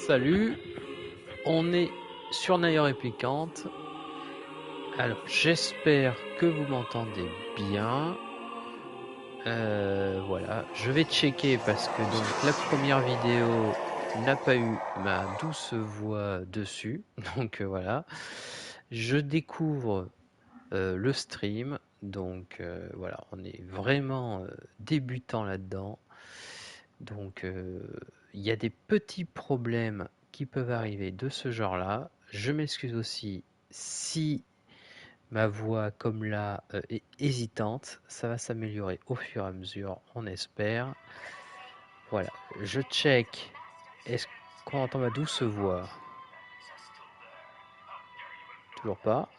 Salut, on est sur Nier Replicant. Alors j'espère que vous m'entendez bien. Voilà, je vais checker parce que donc la première vidéo n'a pas eu ma douce voix dessus. Donc voilà, je découvre le stream. Donc voilà, on est vraiment débutant là-dedans. Donc il y a des petits problèmes qui peuvent arriver de ce genre-là. Je m'excuse aussi si ma voix, comme là, est hésitante. Ça va s'améliorer au fur et à mesure, on espère. Voilà, je check. Est-ce qu'on entend ma douce voix? Toujours pas.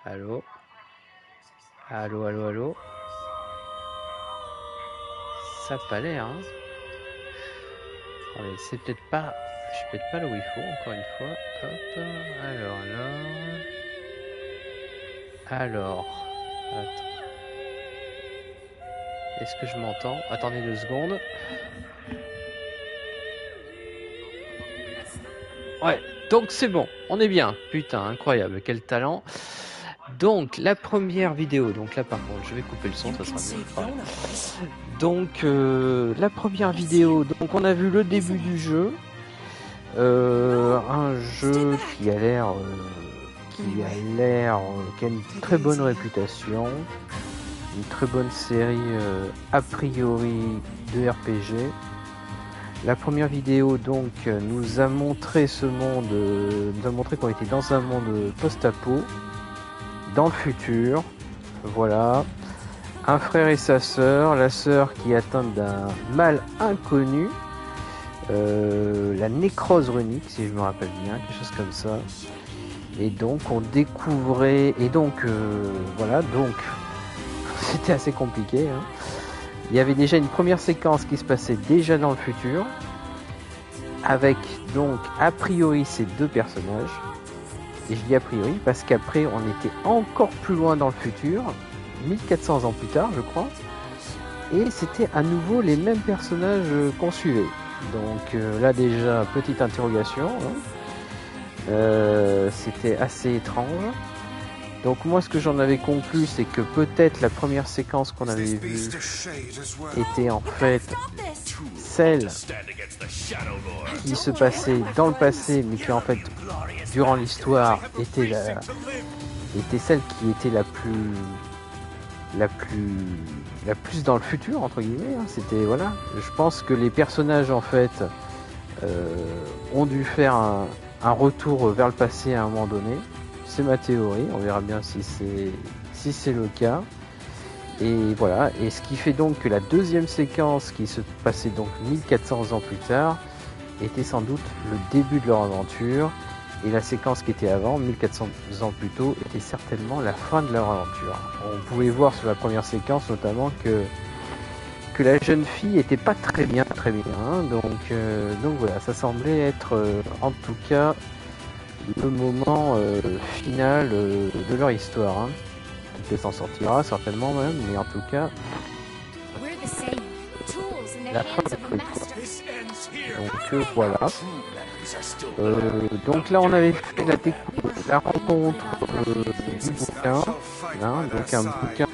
Allô? Allô, allô, allô? Ça n'a pas l'air, hein? Attendez, c'est peut-être pas... Je suis peut-être pas là où il faut, encore une fois. Hop, alors... Attends. Est-ce que je m'entends? Attendez 2 secondes. Ouais, donc c'est bon, on est bien. Putain, incroyable, quel talent. Donc, la première vidéo, donc là par contre, je vais couper le son, ça sera mieux. Voilà. Donc, la première vidéo, donc on a vu le début du jeu. Un jeu qui a l'air... qui a une très bonne réputation. Une très bonne série a priori de RPG. La première vidéo donc nous a montré ce monde, nous a montré qu'on était dans un monde post-apo, dans le futur. Voilà, un frère et sa sœur, la sœur qui est atteinte d'un mal inconnu, la nécrose runique si je me rappelle bien, quelque chose comme ça. Et donc on découvrait, et donc voilà, donc c'était assez compliqué, hein. Il y avait déjà une première séquence qui se passait déjà dans le futur, avec donc a priori ces deux personnages. Et je dis a priori parce qu'après on était encore plus loin dans le futur, 1400 ans plus tard je crois, et c'était à nouveau les mêmes personnages qu'on suivait. Donc là déjà petite interrogation, hein. C'était assez étrange. Donc moi ce que j'en avais conclu c'est que peut-être la première séquence qu'on avait vue était en fait celle qui se passait dans le passé mais qui en fait durant l'histoire était celle qui était la plus dans le futur entre guillemets, hein. C'était voilà, je pense que les personnages en fait ont dû faire un retour vers le passé à un moment donné. C'est ma théorie, on verra bien si c'est le cas. Et voilà, et ce qui fait donc que la deuxième séquence qui se passait donc 1400 ans plus tard était sans doute le début de leur aventure, et la séquence qui était avant, 1400 ans plus tôt, était certainement la fin de leur aventure. On pouvait voir sur la première séquence notamment que la jeune fille était pas très bien, hein. Donc voilà, ça semblait être en tout cas le moment final de leur histoire, hein. Peut-être s'en sortira certainement même, mais en tout cas la fin du truc, quoi. Donc voilà. Donc là on avait fait la rencontre du bouquin, hein, donc un bouquin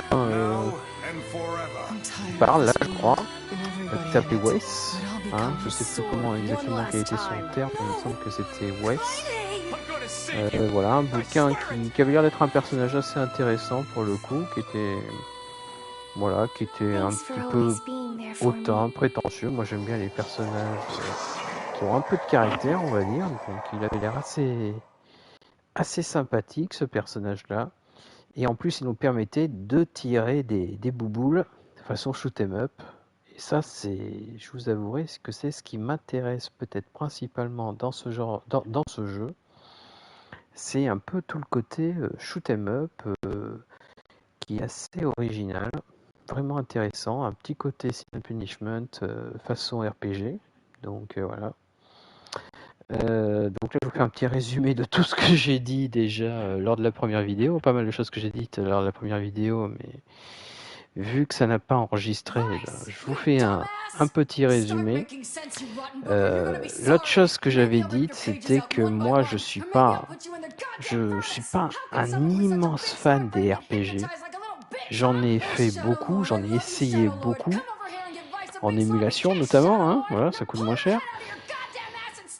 qui parle là je crois, qui s'appelait Wes, hein, je sais plus comment exactement quel était son terme, mais il me semble que c'était Wes. Voilà, un bouquin qui avait l'air d'être un personnage assez intéressant pour le coup, qui était un petit peu hautain, prétentieux. Moi j'aime bien les personnages qui ont un peu de caractère, on va dire. Donc il avait l'air assez sympathique ce personnage-là. Et en plus il nous permettait de tirer des bouboules de façon shoot 'em up. Et ça je vous avouerai que c'est ce qui m'intéresse peut-être principalement dans ce genre, dans ce jeu. C'est un peu tout le côté shoot 'em up qui est assez original, vraiment intéressant, un petit côté sin punishment façon RPG. Donc voilà. Donc là je vous fais un petit résumé de tout ce que j'ai dit déjà lors de la première vidéo, pas mal de choses que j'ai dites lors de la première vidéo, vu que ça n'a pas enregistré, je vous fais un petit résumé. L'autre chose que j'avais dite, c'était que moi, je suis pas un immense fan des RPG. J'en ai fait beaucoup, j'en ai essayé beaucoup, en émulation notamment, hein, voilà, ça coûte moins cher.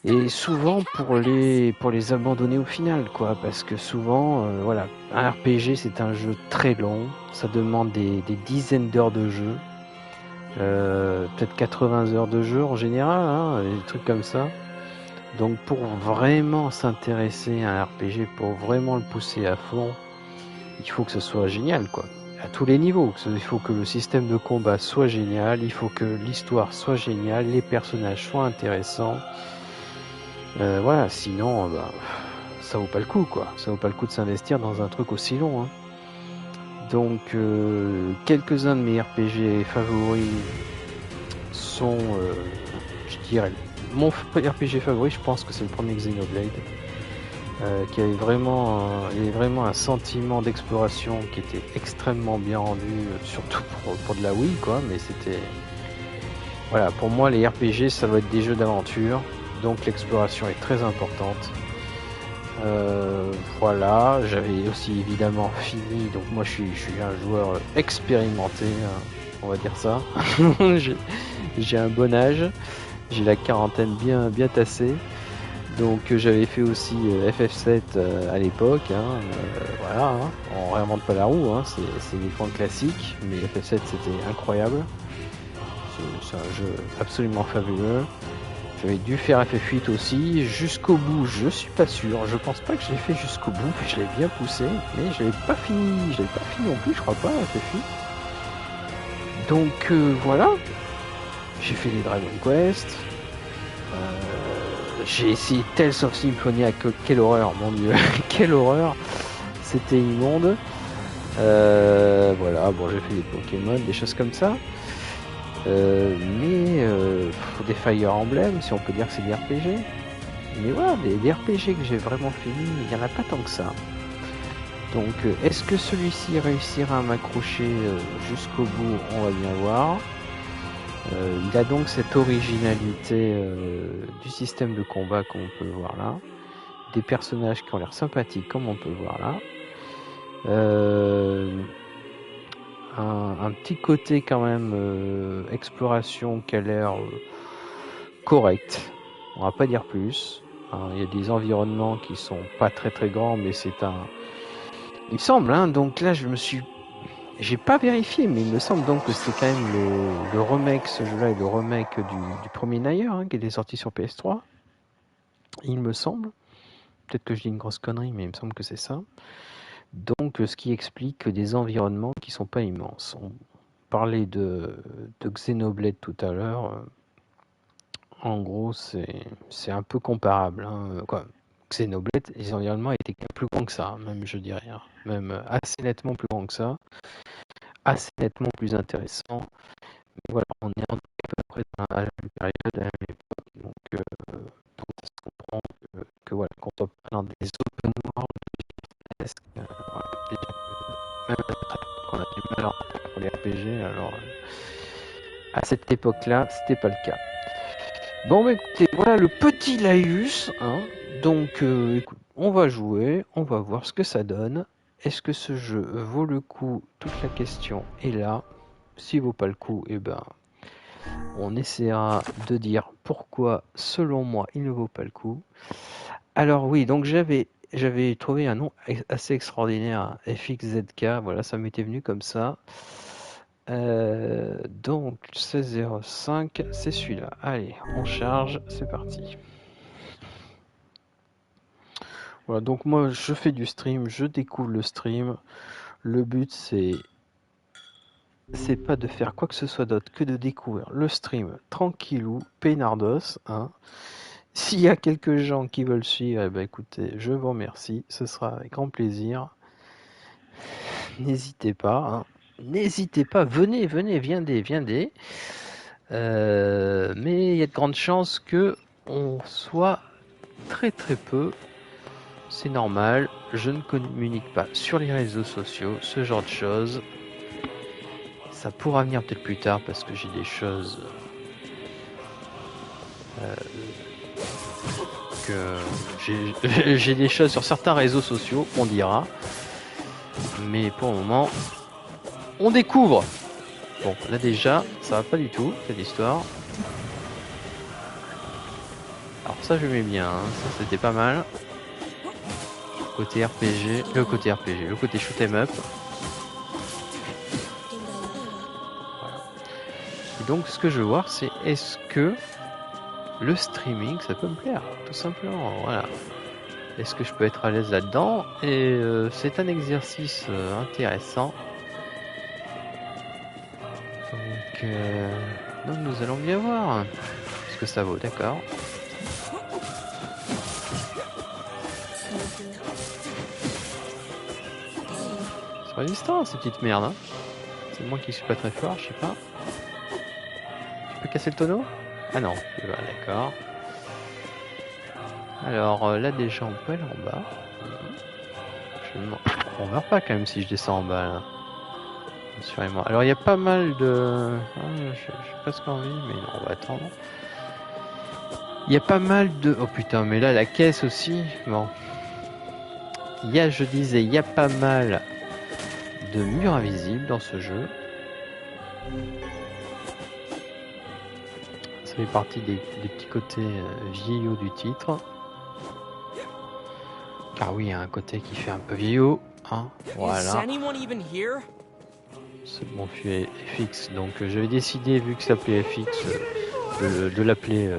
Et souvent pour les abandonner au final, quoi, parce que souvent, voilà, un RPG c'est un jeu très long, ça demande des dizaines d'heures de jeu, peut-être 80 heures de jeu en général, hein, des trucs comme ça. Donc pour vraiment s'intéresser à un RPG, pour vraiment le pousser à fond, il faut que ce soit génial, quoi. À tous les niveaux. Il faut que le système de combat soit génial, il faut que l'histoire soit géniale, les personnages soient intéressants. Voilà, sinon, ça vaut pas le coup, quoi. Ça vaut pas le coup de s'investir dans un truc aussi long, hein. Donc, quelques-uns de mes RPG favoris sont, je dirais, mon RPG favori, je pense que c'est le premier Xenoblade. Qui avait vraiment un sentiment d'exploration qui était extrêmement bien rendu, surtout pour de la Wii, quoi. Mais c'était, voilà, pour moi les RPG ça doit être des jeux d'aventure, donc l'exploration est très importante. Voilà, j'avais aussi évidemment fini, donc moi je suis un joueur expérimenté, hein, on va dire ça. J'ai un bon âge, j'ai la quarantaine bien tassée. Donc j'avais fait aussi FF7 à l'époque, hein, voilà, hein, on réinvente pas la roue, hein, c'est des grands classiques, mais FF7 c'était incroyable, c'est un jeu absolument fabuleux. J'avais dû faire FF8 aussi, jusqu'au bout je suis pas sûr, je pense pas que je l'ai fait jusqu'au bout, je l'ai bien poussé, mais je l'avais pas fini non plus, je crois pas, FF8. Donc voilà, j'ai fait les Dragon Quest. J'ai essayé Tales of Symphonia, quelle horreur, mon dieu, quelle horreur, c'était immonde. Voilà, bon, j'ai fait des Pokémon, des choses comme ça. Mais des Fire Emblem, si on peut dire que c'est des RPG. Mais voilà, des RPG que j'ai vraiment fini, il n'y en a pas tant que ça. Donc, est-ce que celui-ci réussira à m'accrocher jusqu'au bout? On va bien voir. Il a donc cette originalité du système de combat comme on peut le voir là, des personnages qui ont l'air sympathiques comme on peut le voir là, un petit côté quand même exploration qui a l'air correct, on va pas dire plus. Il y a des environnements qui sont pas très très grands, mais c'est un... Il me semble, hein, donc là j'ai pas vérifié, mais il me semble donc que c'est quand même le remake, ce jeu-là est le remake du premier Nier, hein, qui était sorti sur PS3. Il me semble. Peut-être que je dis une grosse connerie, mais il me semble que c'est ça. Donc, ce qui explique des environnements qui sont pas immenses. On parlait de Xenoblade tout à l'heure. En gros, c'est un peu comparable, hein, quoi. Xenoblade, les environnements étaient plus grands que ça, même je dirais, hein. Même assez nettement plus grands que ça, assez nettement plus intéressant. Mais voilà, on est à peu près à la même période, à la même époque, donc ça se comprend que voilà, qu'on soit pas dans des open world, voilà, déjà que même qu'on a du mal pour les RPG, alors à cette époque-là, c'était pas le cas. Bon, bah écoutez, voilà le petit laïus, hein. Donc, écoute, on va jouer, on va voir ce que ça donne. Est-ce que ce jeu vaut le coup? Toute la question est là. S'il vaut pas le coup, eh ben, on essaiera de dire pourquoi, selon moi, il ne vaut pas le coup. Alors oui, donc j'avais trouvé un nom assez extraordinaire, FXZK, voilà, ça m'était venu comme ça. Donc 1605, c'est celui-là. Allez, on charge, c'est parti. Voilà, donc moi je fais du stream, je découvre le stream. Le but c'est pas de faire quoi que ce soit d'autre que de découvrir le stream tranquillou, peinardos, hein. S'il y a quelques gens qui veulent suivre, eh ben écoutez, je vous remercie, ce sera avec grand plaisir. N'hésitez pas, hein. N'hésitez pas, venez, viendez. Mais il y a de grandes chances que on soit très peu. C'est normal, je ne communique pas sur les réseaux sociaux, ce genre de choses. ça pourra venir peut-être plus tard parce que j'ai des choses que j'ai des choses sur certains réseaux sociaux, on dira. Mais pour le moment, on découvre. Bon, là déjà, ça va pas du tout cette histoire. Alors ça, je mets bien. Hein. Ça, c'était pas mal. Côté RPG, le côté shoot 'em up. Voilà. Et donc, ce que je veux voir, c'est est-ce que le streaming, ça peut me plaire, tout simplement. Voilà. Est-ce que je peux être à l'aise là-dedans? Et c'est un exercice intéressant. Donc nous allons bien voir ce que ça vaut, d'accord. C'est résistant ces petites merdes. Hein. C'est moi qui suis pas très fort, je sais pas. Tu peux casser le tonneau? Ah non, d'accord. Alors là déjà on peut aller en bas. On meurt pas quand même si je descends en bas là. Assurément. Alors il y a pas mal de... j'ai presque envie mais non, on va attendre. Il y a pas mal de... Oh putain mais là la caisse aussi. Bon. Je disais, il y a pas mal de murs invisibles dans ce jeu. Ça fait partie des petits côtés vieillots du titre. Car oui, il y a un côté qui fait un peu vieillot. Hein, voilà. C'est bon, FX. Donc j'avais décidé, vu que ça s'appelait FX, de l'appeler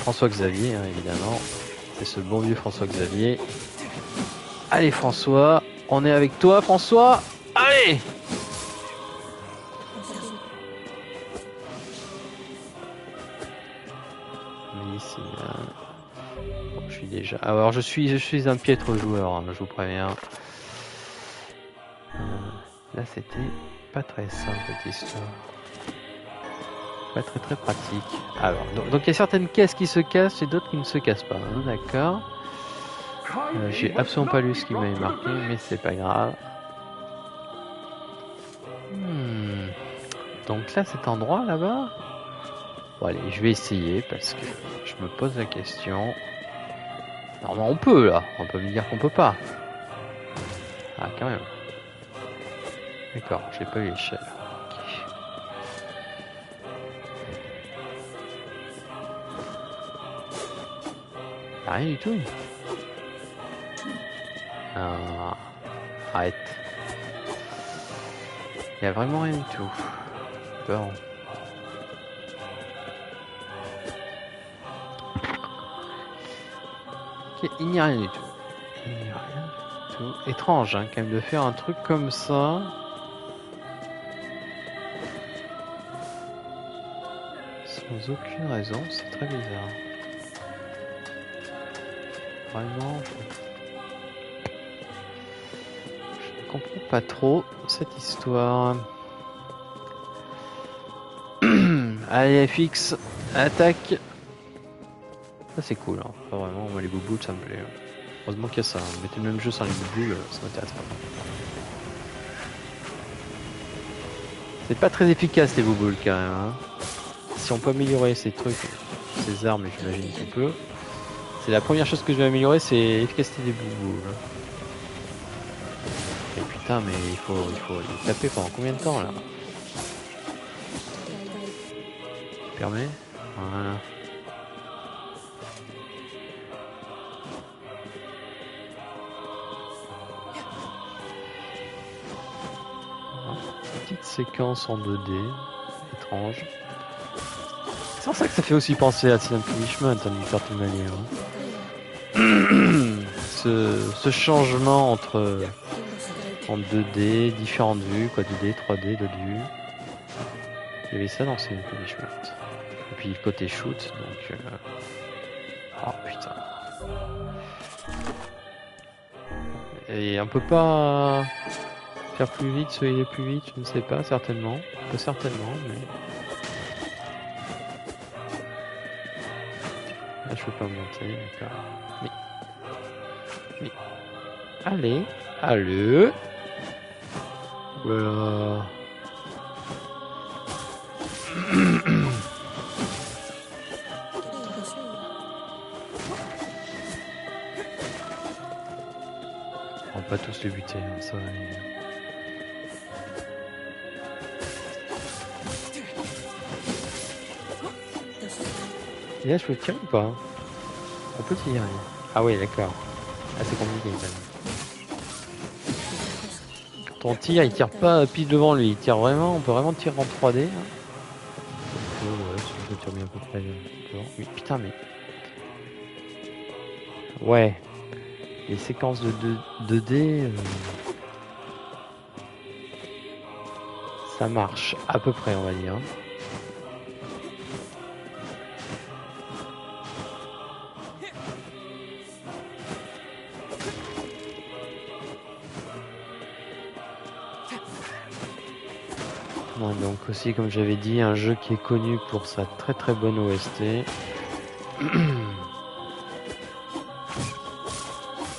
François Xavier, hein, évidemment. C'est ce bon vieux François Xavier. Allez François, on est avec toi François. Allez! Mais ici, bon, je suis déjà... Alors je suis un piètre joueur, hein, je vous préviens. Là c'était pas très simple cette histoire. Pas très pratique. Alors, donc il y a certaines caisses qui se cassent et d'autres qui ne se cassent pas. Hein, d'accord. J'ai absolument pas lu ce qui m'avait marqué, mais c'est pas grave. Donc là, cet endroit là-bas. Bon, allez, je vais essayer parce que je me pose la question. Normalement, on peut là. On peut me dire qu'on peut pas. Ah, quand même. D'accord, j'ai pas eu l'échelle. Rien du tout. Arrête. Il y a vraiment rien du tout. Bon. Ok, il n'y a rien du tout. Il n'y a rien du tout. Étrange, hein, quand même, de faire un truc comme ça. Sans aucune raison, c'est très bizarre. Vraiment, je ne comprends pas trop cette histoire. Allez, FX, attaque. Ça c'est cool, hein. Pas vraiment, moi les bouboules ça me plaît. Heureusement qu'il y a ça, hein. Mettez le même jeu sans les bouboules, ça m'intéresse pas. C'est pas très efficace les bouboules quand même. Hein. Si on peut améliorer ces trucs, ces armes, j'imagine qu'on peut. C'est la première chose que je vais améliorer, c'est l'efficacité des bouboules. Et putain, mais il faut les taper pendant combien de temps là? Permet. Voilà. Petite séquence en 2D, étrange. C'est pour ça que ça fait aussi penser à Silent Punishment d'une certaine manière. Hein. ce changement entre en 2D, différentes vues, quoi, 2D, 3D, d'autres vues. Il y avait ça dans Silent Punishment. Et puis le côté shoot, donc... Oh putain. Et on peut pas faire plus vite, soigner plus vite, je ne sais pas, certainement. On peut certainement, mais... Là je peux pas monter, d'accord. Mais... Allez. Voilà. On va pas tous les buter, hein, ça va aller. Et là, je peux tirer ou pas? On peut tirer. Ah oui, d'accord. Ah, c'est compliqué quand même. Quand on tire, il tire pas pile devant lui, il tire vraiment, on peut vraiment tirer en 3D. Hein. Ouais, si je tire bien à peu près devant. Oui, putain, mais. Ouais. Les séquences de 2D, ça marche à peu près, on va dire. Ouais, donc aussi, comme j'avais dit, un jeu qui est connu pour sa très très bonne OST.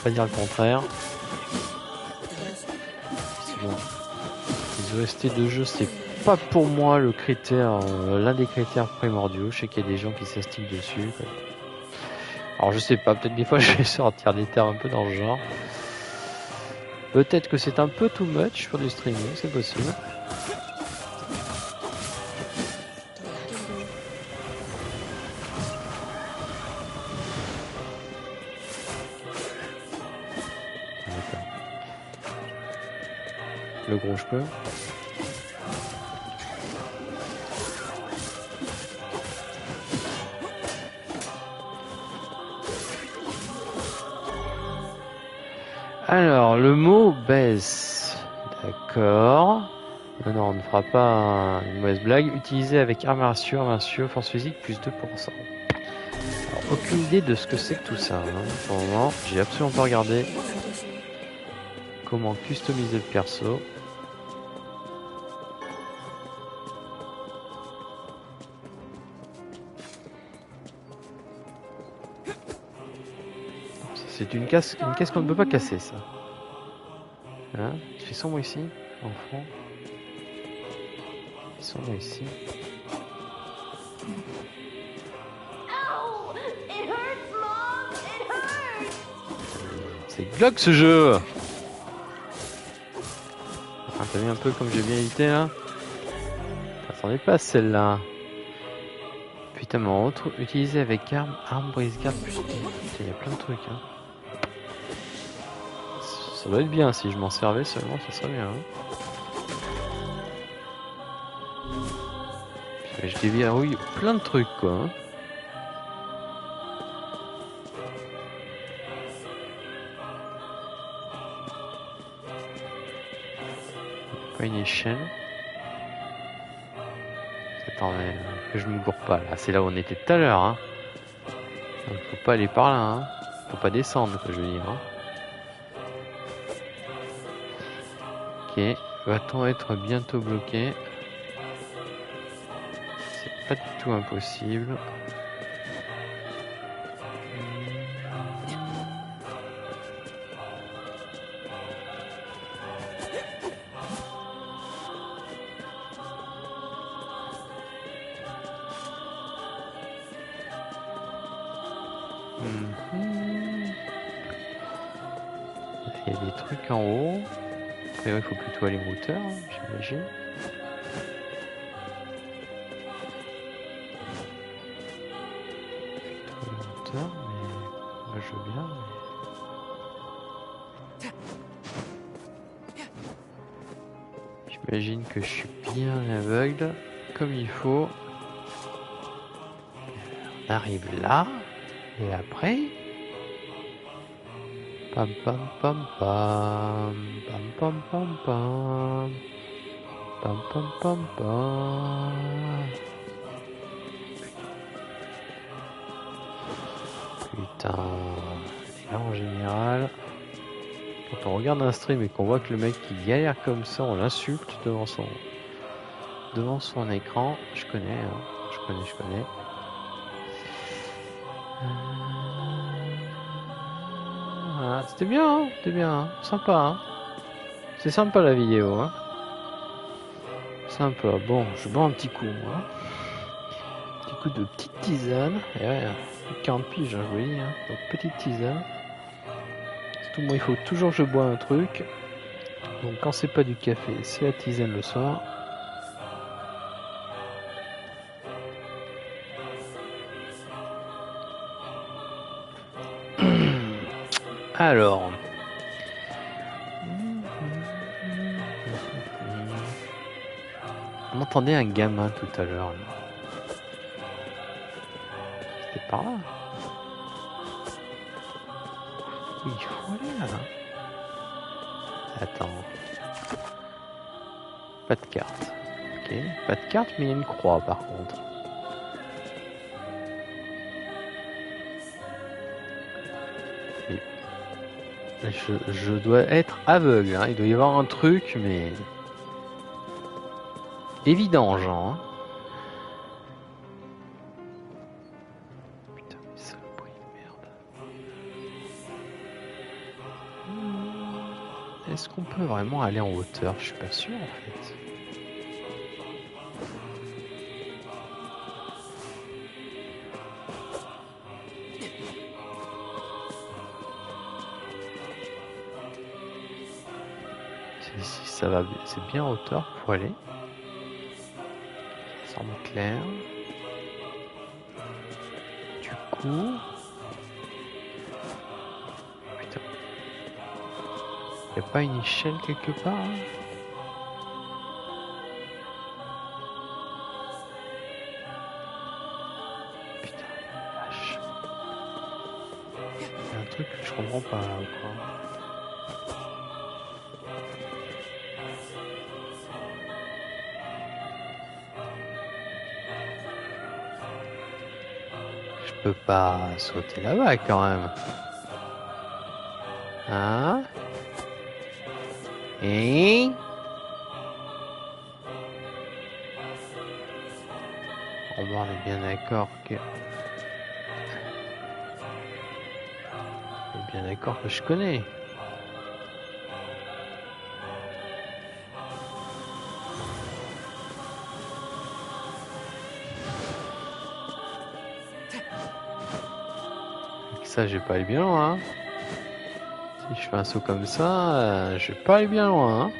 Pas dire le contraire. Bon. Les OST de jeu, c'est pas pour moi le critère, l'un des critères primordiaux. Je sais qu'il y a des gens qui s'estiment dessus. Quoi. Alors je sais pas, peut-être des fois je vais sortir des termes un peu dans le genre. Peut-être que c'est un peu too much pour du streaming, c'est possible. Le gros je peux. Alors, le mot baisse. D'accord. Non, on ne fera pas une mauvaise blague. Utilisé avec arts martiaux, force physique, plus 2%. Alors, aucune idée de ce que c'est que tout ça. Hein. Pour le moment, j'ai absolument pas regardé comment customiser le perso. C'est une caisse qu'on ne peut pas casser, ça. Hein, il fait sombre ici, en fond. Il fait sombre ici. C'est glauque ce jeu. Ah, t'as vu un peu comme j'ai bien évité là. T'attendais pas celle-là. Putain, mon autre utilisé avec arme brise garde. Putain, il y a plein de trucs. Hein. Ça doit être bien si je m'en servais seulement, ça serait bien. Hein. Je déverrouille plein de trucs quoi. Hein. Pas une échelle. Attends, mais que je me gourre pas là. C'est là où on était tout à l'heure. Hein. Donc faut pas aller par là. Hein. Faut pas descendre, quoi, je veux dire. Hein. Ok. Va-t-on être bientôt bloqué? C'est pas du tout impossible. Il y a des trucs en haut. Après, il faut plutôt aller en hauteur, j'imagine. Plutôt aller en hauteur, mais moi je veux bien. Mais... J'imagine que je suis bien aveugle, comme il faut. On arrive là, et après. Pam pam pam pam pam pam pam pam pam pam pam. Putain. Et là en général, quand on regarde un stream et qu'on voit que le mec qui galère comme ça, on l'insulte devant son écran. Je connais, hein. Je connais. Ah, c'était bien, hein. Sympa, hein. C'est sympa la vidéo, hein. Sympa. Bon, je bois un petit coup, moi. Un petit coup de petite tisane. Et ouais, 40 piges, hein, je vous dis. Hein. Donc, petite tisane. Surtout, moi, il faut toujours que je bois un truc. Donc, quand c'est pas du café, c'est la tisane le soir. Alors. On entendait un gamin tout à l'heure. C'était par là. Oui, il faut aller là. Attends. Pas de carte. Ok, pas de carte, mais il y a une croix par contre. Et je dois être aveugle, hein. Il doit y avoir un truc, mais évident, genre. Hein. Putain, mais saloperie de merde. Est-ce qu'on peut vraiment aller en hauteur? Je suis pas sûr en fait. Si ça va, c'est bien en hauteur pour aller. Ça semble clair. Du coup, putain, y a pas une échelle quelque part? Hein putain, vache. Y a un truc que je comprends pas là ou quoi? Je peux pas sauter là-bas quand même. Hein? Et on est bien d'accord que... On est bien d'accord que je connais. Avec ça, je vais pas aller bien loin. Hein. Si je fais un saut comme ça, je vais pas aller bien loin. Hein.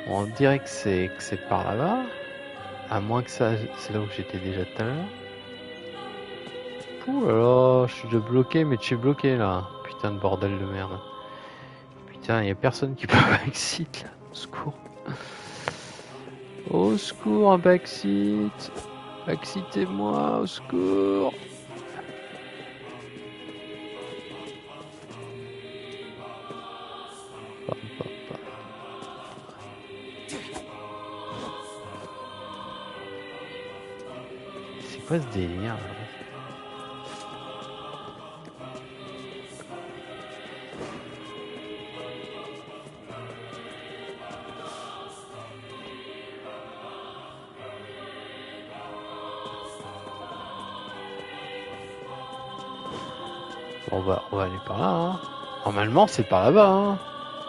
On dirait que c'est par là-bas. À moins que ça, c'est là où j'étais déjà tout à l'heure. Ouh là là, je suis déjà bloqué, mais tu es bloqué là. Putain de bordel de merde. Putain, y a personne qui peut backseat là. Au secours. Au secours, un backseat. Backseatez-moi, au secours. C'est quoi ce délire là? On va aller par là. Hein. Normalement, c'est par là-bas. Hein.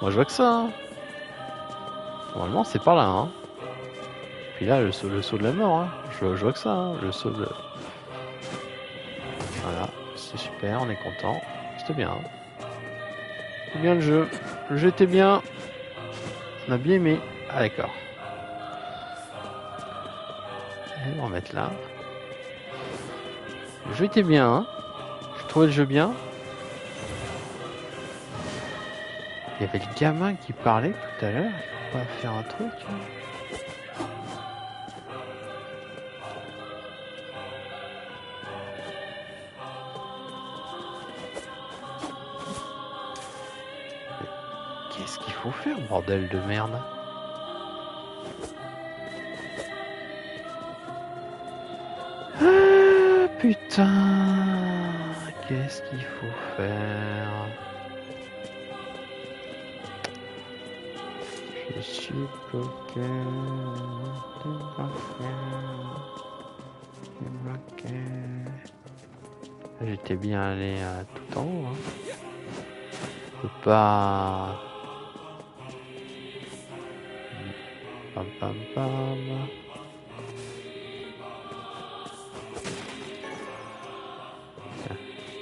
Moi, je vois que ça. Hein. Normalement, c'est par là. Hein. Puis là, le saut de la mort. Hein. Je vois que ça. Hein. Le saut de... Voilà, c'est super, on est content. C'était bien. Hein. C'est bien le jeu. Le jeu était bien. On a bien aimé. Ah, d'accord. On va remettre là. Le jeu était bien. Hein. Je trouvais le jeu bien. Il y avait le gamin qui parlait tout à l'heure. On va faire un truc. Qu'est-ce qu'il faut faire, bordel de merde? Ah, putain. Qu'est-ce qu'il faut faire? Je suis bloqué. J'étais bien allé tout en haut. Hein. Je peux pas... Pam pam pam.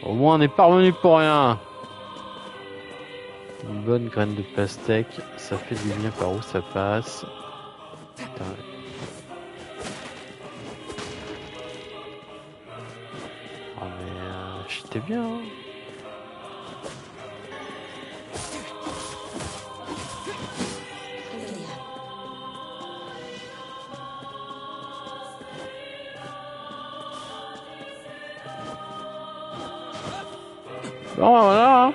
Au moins on n'est pas revenu pour rien. Une bonne graine de pastèque, ça fait du bien par où ça passe. Putain. Ah mais j'étais bien. Hein. Bon voilà.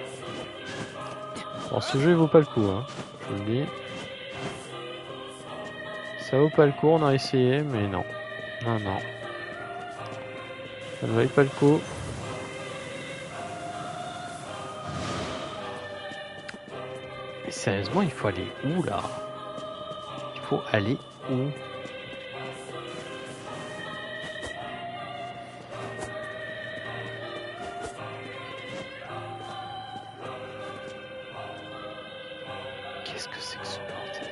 Bon, ce jeu il vaut pas le coup, hein, je vous le dis. Ça vaut pas le coup, on a essayé, mais non. Non, non. Ça ne valait pas le coup. Mais sérieusement, il faut aller où là? Il faut aller où? Qu'est-ce que c'est que ce bordel?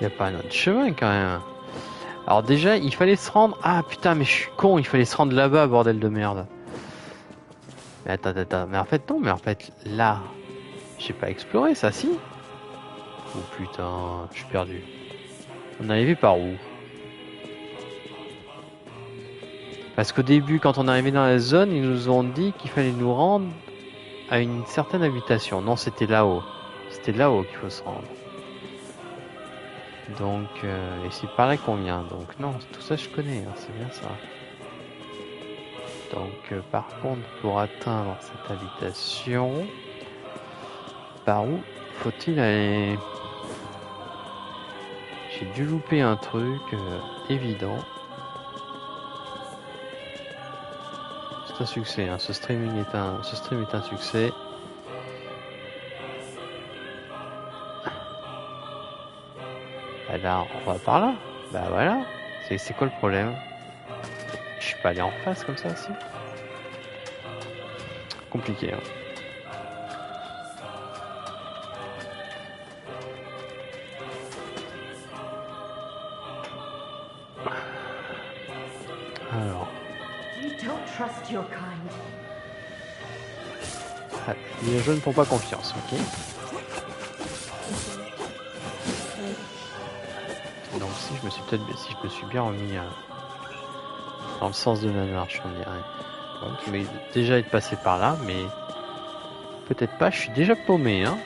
Y a pas un autre chemin quand même. Alors déjà, il fallait se rendre... Ah putain, mais je suis con, il fallait se rendre là-bas, bordel de merde. Mais attends, mais en fait non, mais en fait là, j'ai pas exploré ça, si? Oh putain, je suis perdu. On est arrivé par où? Parce qu'au début, quand on est arrivé dans la zone, ils nous ont dit qu'il fallait nous rendre à une certaine habitation. Non, c'était là-haut. C'était là-haut qu'il faut se rendre. Donc, et c'est par là qu'on vient. Donc non, tout ça je connais, hein, c'est bien ça. Donc, par contre, pour atteindre cette habitation, par où faut-il aller? J'ai dû louper un truc évident. C'est un succès, hein. Ce stream est un succès. Bah là, on va par là. Bah voilà. C'est quoi le problème? Je suis pas allé en face comme ça, si? Compliqué, hein. Alors. Ah, les jeux ne font pas confiance, ok? Donc si je me suis bien remis dans le sens de la marche, on dirait. Donc, mais déjà être passé par là, mais peut-être pas. Je suis déjà paumé, hein.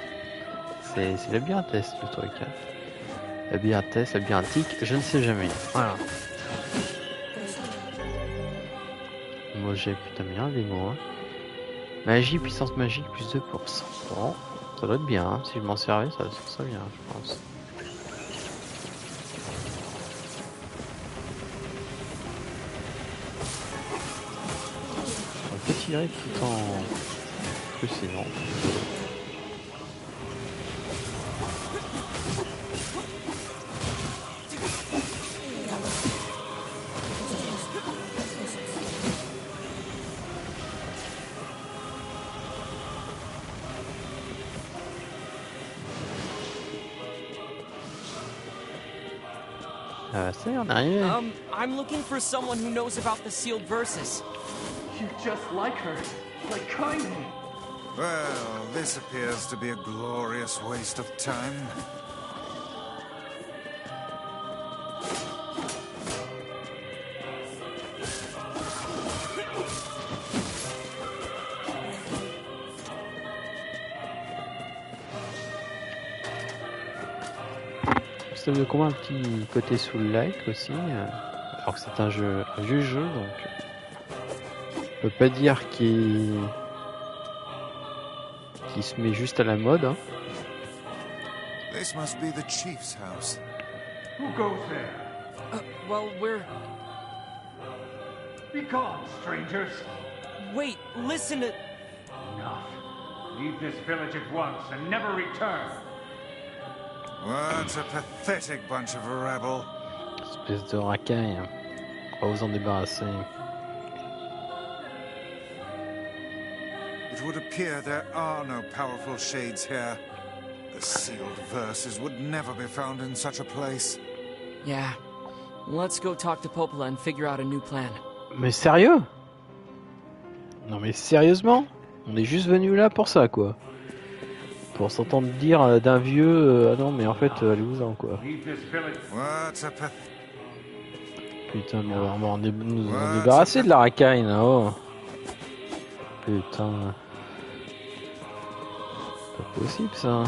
C'est labyrinthe le truc. Hein. Labyrinthique, je ne sais jamais. Voilà. Moi j'ai putain bien des mots. Hein. Magie, puissance magique, plus 2%. Bon, ça doit être bien. Hein. Si je m'en servais, ça serait bien, je pense. On peut tirer tout en... Plus sinon. Ça y est, on est arrivé. I'm looking for someone who knows about the sealed verses. You're just like her, like Kaine. Well, this appears to be a glorious waste of time. Système de combat un petit côté sous le like aussi, alors que c'est un vieux jeu, donc on peut pas dire qu'il se met juste à la mode. Hein. This must be the chief's house. Who goes there? Well, we're... Be gone, strangers. Wait, listen to... Enough. Leave this village at once and never return. What a pathetic bunch of rabble. Espèce de racaille. On va vous en débarrasser. It would appear there are no powerful shades here. The sealed verses would never be found in such a place. Yeah. Let's go talk to Popola and figure out a new plan. Mais sérieux? Non mais sérieusement? On est juste venu là pour ça quoi. Pour s'entendre dire d'un vieux ah non mais en fait allez-vous-en quoi. What a Putain mais on va nous en débarrasser de la racaille là oh. Putain. Pas possible ça.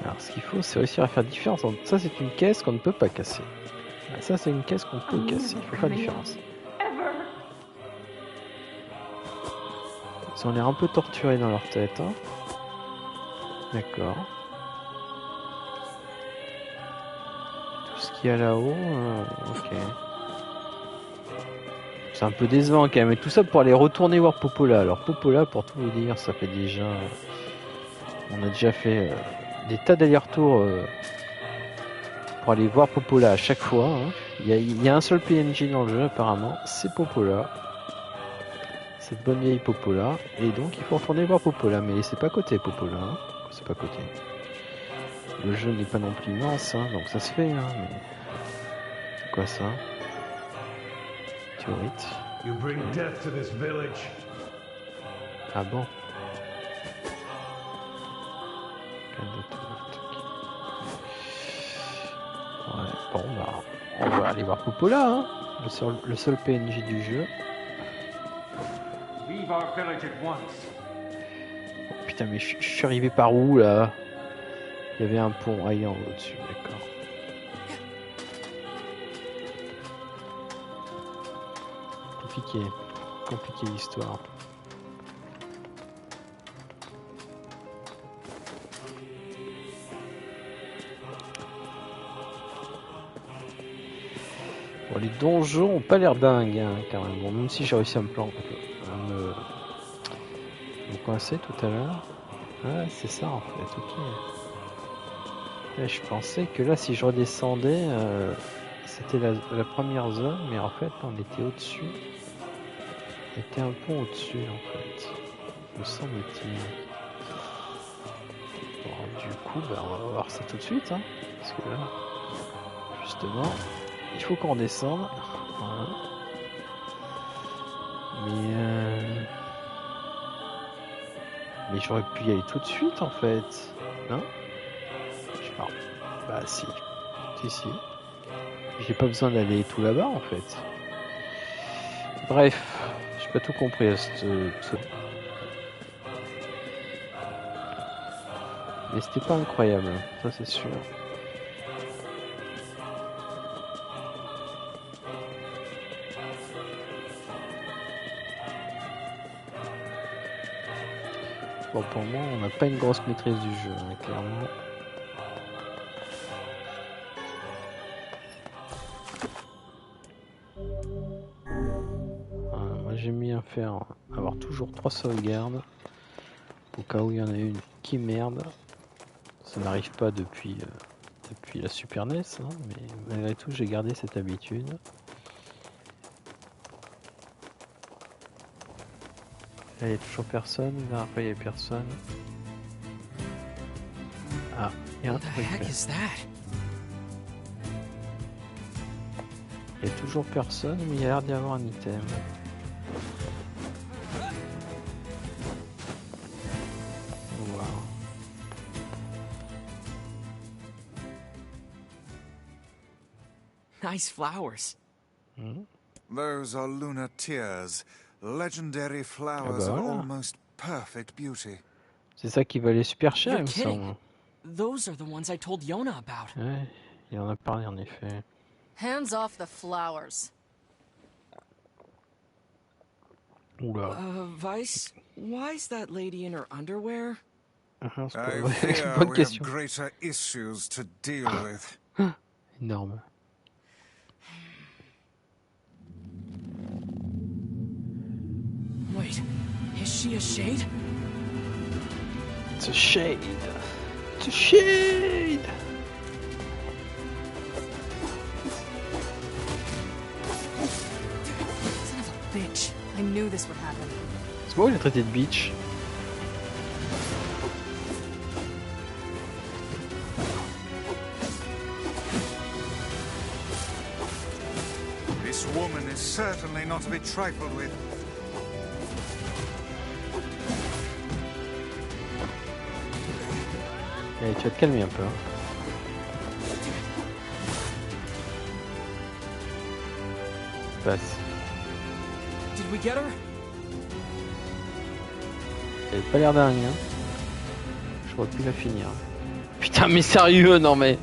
Alors ce qu'il faut c'est réussir à faire différence entre ça c'est une caisse qu'on ne peut pas casser. Ça c'est une caisse qu'on peut casser, il faut faire la différence. Ils ont l'air un peu torturés dans leur tête. Hein. D'accord. Tout ce qu'il y a là-haut, ok. C'est un peu décevant quand même, et tout ça pour aller retourner voir Popola. Alors Popola, pour tout vous dire, ça fait déjà... On a déjà fait des tas d'allers-retours pour aller voir Popola à chaque fois. Hein. Il y a un seul PNJ dans le jeu apparemment, c'est Popola. Cette bonne vieille Popola. Et donc il faut retourner voir Popola, mais c'est pas à côté Popola. Hein. C'est pas à côté. Le jeu n'est pas non plus immense, hein, donc ça se fait. Hein, mais... C'est quoi ça? Théorite. You bring death to this village. Ah bon? Ouais, bon bah on va aller voir Popola, hein, le seul PNJ du jeu. Leave our village at once. Oh, putain mais je suis arrivé par où là? Il y avait un pont en haut dessus, d'accord. Compliqué l'histoire. Bon, les donjons ont pas l'air dingues hein, quand même. Bon, même si j'ai réussi à me coincer tout à l'heure. Ah, c'est ça en fait, ok. Et je pensais que là, si je redescendais, c'était la première zone, mais en fait, on était au-dessus. Il y était un pont au-dessus en fait, me semble-t-il. Bon, du coup, bah, on va voir ça tout de suite, hein, parce que là, justement, il faut qu'on redescende. Voilà. Mais j'aurais pu y aller tout de suite en fait, non? Je sais pas. Bah si. Si. J'ai pas besoin d'aller tout là-bas en fait. Bref, j'ai pas tout compris à ce... Mais c'était pas incroyable, ça c'est sûr. Bon, pour moi, on n'a pas une grosse maîtrise du jeu, hein, clairement. Moi, j'aime bien avoir toujours 3 sauvegardes. Au cas où il y en a une qui merde. Ça n'arrive pas depuis la Super NES, hein, mais malgré tout, j'ai gardé cette habitude. Là, il n'y a toujours personne. Là, après, il n'y a personne. Ah, il y a un truc. Il n'y a toujours personne, mais il y a l'air d'y avoir un item. Wow. Nice flowers. Those are lunar tears. Legendary flowers of almost perfect beauty. C'est ça qui valait super cher, il me semble. Those are the ones I told Yona about. Ouais, il en a parlé en effet. Hands off the flowers. Oula. Vice, why is that lady in her underwear? I fear Bonne we have question. greater issues to deal with. Énorme. Wait, is she a shade? It's a shade. It's a shade. Son of a bitch. I knew this would happen. C'est moi où j'ai traité de bitch. This woman is certainly not to be trifled with. Allez, tu vas te calmer un peu. Hein. Passe. Did we get her? Elle a pas l'air d'un rien. J'aurais pu la finir. Putain, mais sérieux, non mais.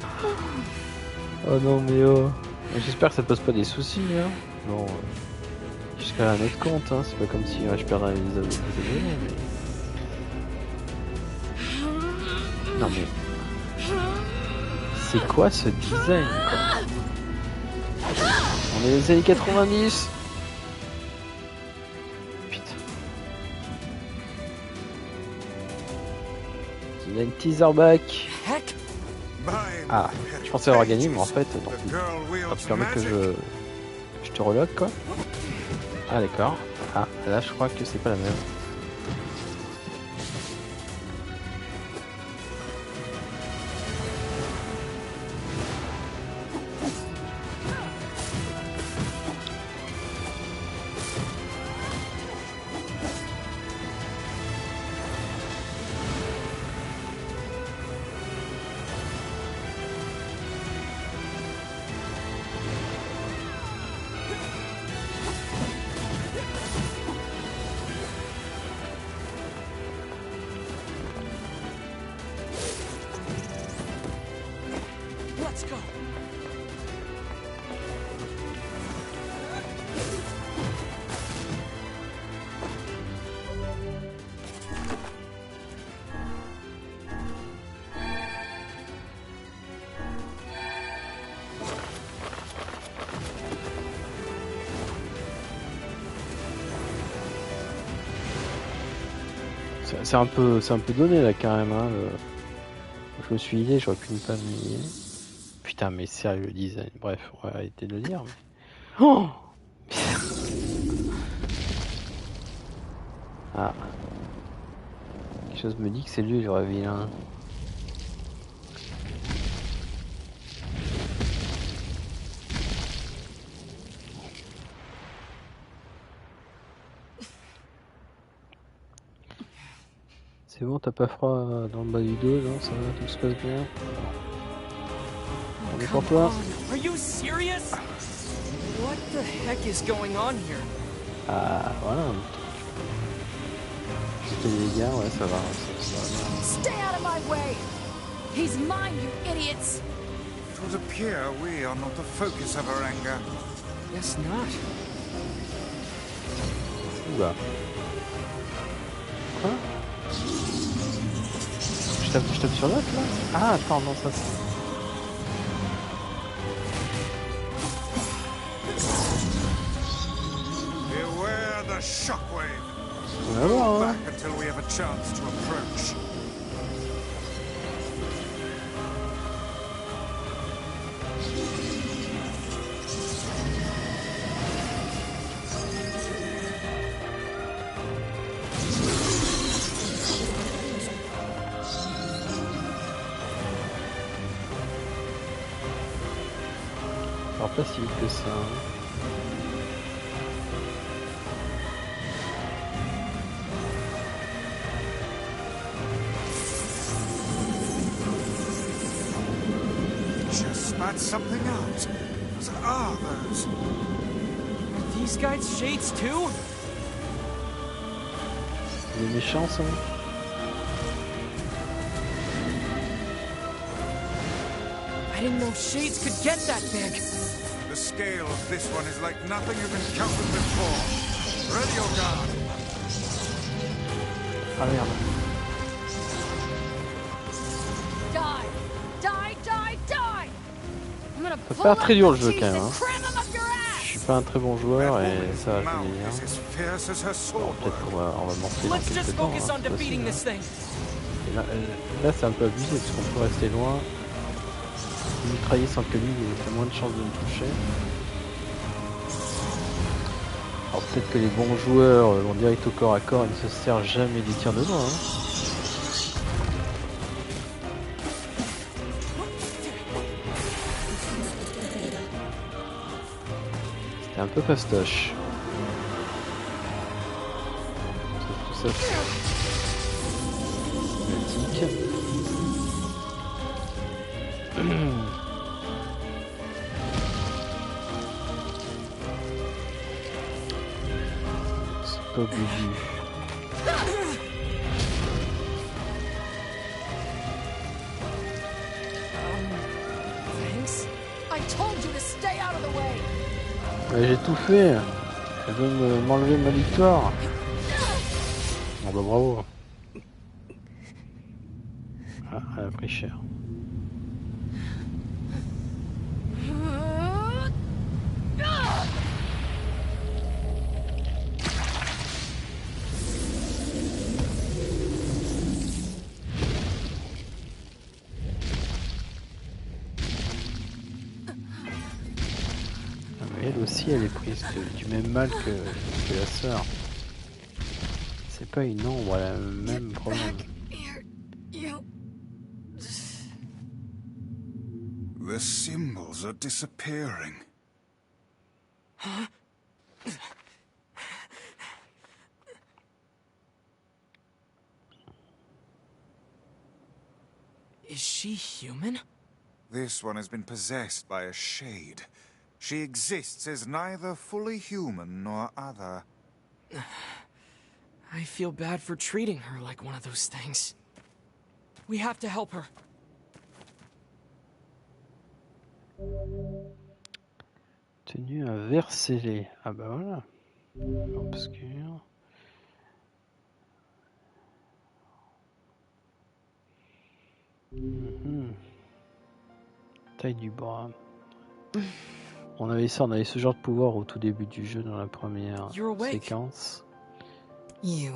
Oh non, mais oh. J'espère que ça te pose pas des soucis, hein. Non, jusqu'à un autre compte, hein. C'est pas comme si je perdrais les abonnés, mais. Non mais. C'est quoi ce design, quoi? On est les années 90. Putain. Il y a une teaser back. Heck! Ah, je pensais avoir gagné, mais en fait, non. Ça te permet que je te reloque, quoi. Ah, d'accord. Ah, là, je crois que c'est pas la même. Let's go! C'est un peu donné là quand même. Hein, Je me suis lié, j'aurais pu ne pas me lier. Putain, mais sérieux le design. Bref, on va arrêter de le dire. Mais... Oh ah. Quelque chose me dit que c'est lui le vrai vilain. C'est bon, t'as pas froid dans le bas du dos, non? Ça va, tout se passe bien? On est pour toi? Are you serious? What the heck is going on here? Ah, voilà. Juste les dégâts, ouais, ça va. Ça va bien. Stay out of my way! He's mine, you idiots! It would appear we are not the focus of her anger. Guess not. Oula. Quoi? Je tape sur l'autre là? Ah, attends, non, ça c'est. Beware the shockwave. On va voir, hein. Back until we have a chance to approach. Alors pas si vite que ça. Hein. Just spat something out. What are those? Are these guys shades too? Les méchants ça. I didn't know shades could get that big. The scale of this one is like nothing you've encountered before. Ready your guard. Ah merde. Die! Die, die, die! I'm gonna Ça pull peut up être très dur, le your jeu, cheeks quand même, and hein. cram them up your Je suis ass! pas un très bon joueur That et woman's ça va mouth finir. is as fierce as her Alors sword. peut-être qu'on va monter dans Let's just quelques temps. focus on C'est defeating facile, this thing. Et là c'est un peu abusé parce qu'on peut rester loin. Mitrailler sans que lui il ait moins de chances de me toucher. Alors peut-être que les bons joueurs vont direct au corps à corps et ne se servent jamais des tirs de loin. Hein. C'était un peu fastoche. Tout ça, c'est cinématique. C'est pas obligé. Thanks. I told you to stay out of the way. Ouais, j'ai tout fait. Elle veut m'enlever ma victoire. Bon bah bravo. Ah, elle a pris cher. Ah, mais elle aussi elle est prise du même mal que la sœur. C'est pas une ombre, elle a le même problème. Here, you. The symbols are disappearing. Is she human? This one has been possessed by a shade. She exists as neither fully human nor other. I feel bad for treating her like one of those things. We have to help her. Tenue un verre scellé. Ah bah voilà. Obscur. Taille du bras. On avait ce genre de pouvoir au tout début du jeu dans la première You're awake. séquence. You.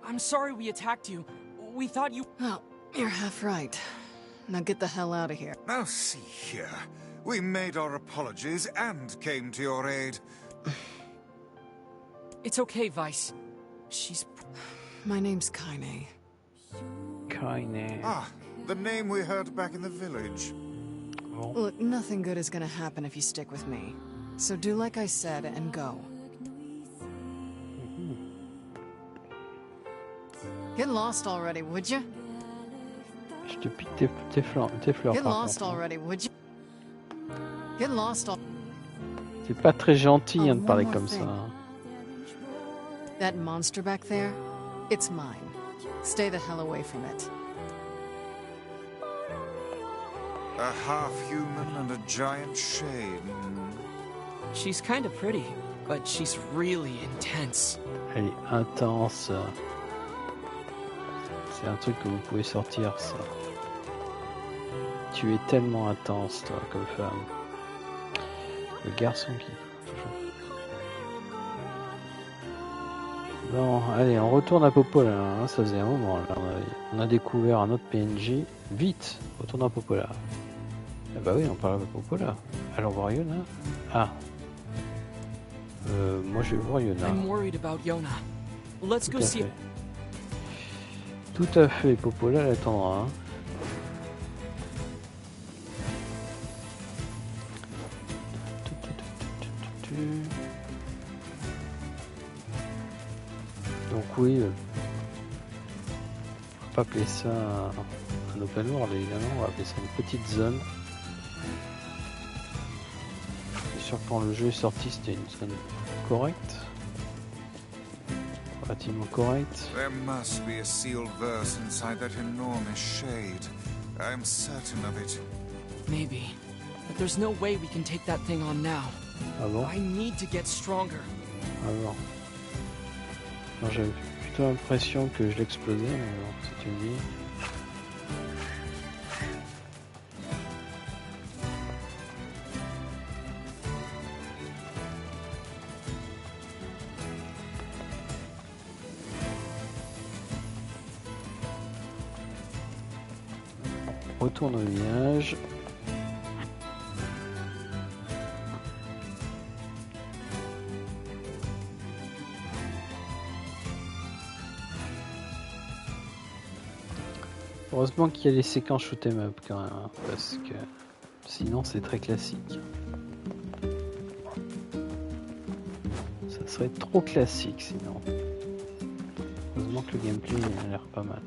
I'm sorry we attacked you. We thought you... Oh, you're half right. Now get the hell out of here. Now see here. We made our apologies and came to your aid. It's okay, Vice. She's... My name's Kaine. Kaine. Ah, the name we heard back in the village. Bon. Look, nothing good is gonna happen if you stick with me. So do like I said and go. Get lost already, would you? Je te pique tes fleurs Get par lost contre. already, would you? Get lost al- C'est pas très gentil Oh, hein, de parler one more comme thing. ça. Hein. That monster back there, it's mine. Stay the hell away from it. A half-human and a giant shade. She's kind of pretty, but she's really intense. Elle est intense. C'est un truc que vous pouvez sortir, ça. Tu es tellement intense, toi, comme femme. Le garçon qui... toujours. Bon, allez, on retourne à Popola, hein. Ça faisait un moment, là. On a découvert un autre PNJ. Vite, retourne à Popola. Ah bah oui, on parle à Popola. Alors voir Yona. Ah. Moi je vais voir Yona. I'm worried about Yona. Let's go Tout à see... fait. Tout à fait, Popola l'attendra. Hein. Donc oui, on va pas appeler ça un open world évidemment, on va appeler ça une petite zone. Je suis sûr que quand le jeu est sorti c'était une zone correcte. Relativement correcte. There must be a sealed verse inside that enormous shade. I'm certain of it. Maybe. But there's no way we can take that thing on now. Ah bon? I need to get stronger. Ah bon. Alors, j'avais plutôt l'impression que je l'explosais, mais bon, si tu me dis. retourne au village. Heureusement qu'il y a les séquences shoot'em up quand même, hein, parce que sinon c'est très classique. Ça serait trop classique sinon. Heureusement que le gameplay a l'air pas mal.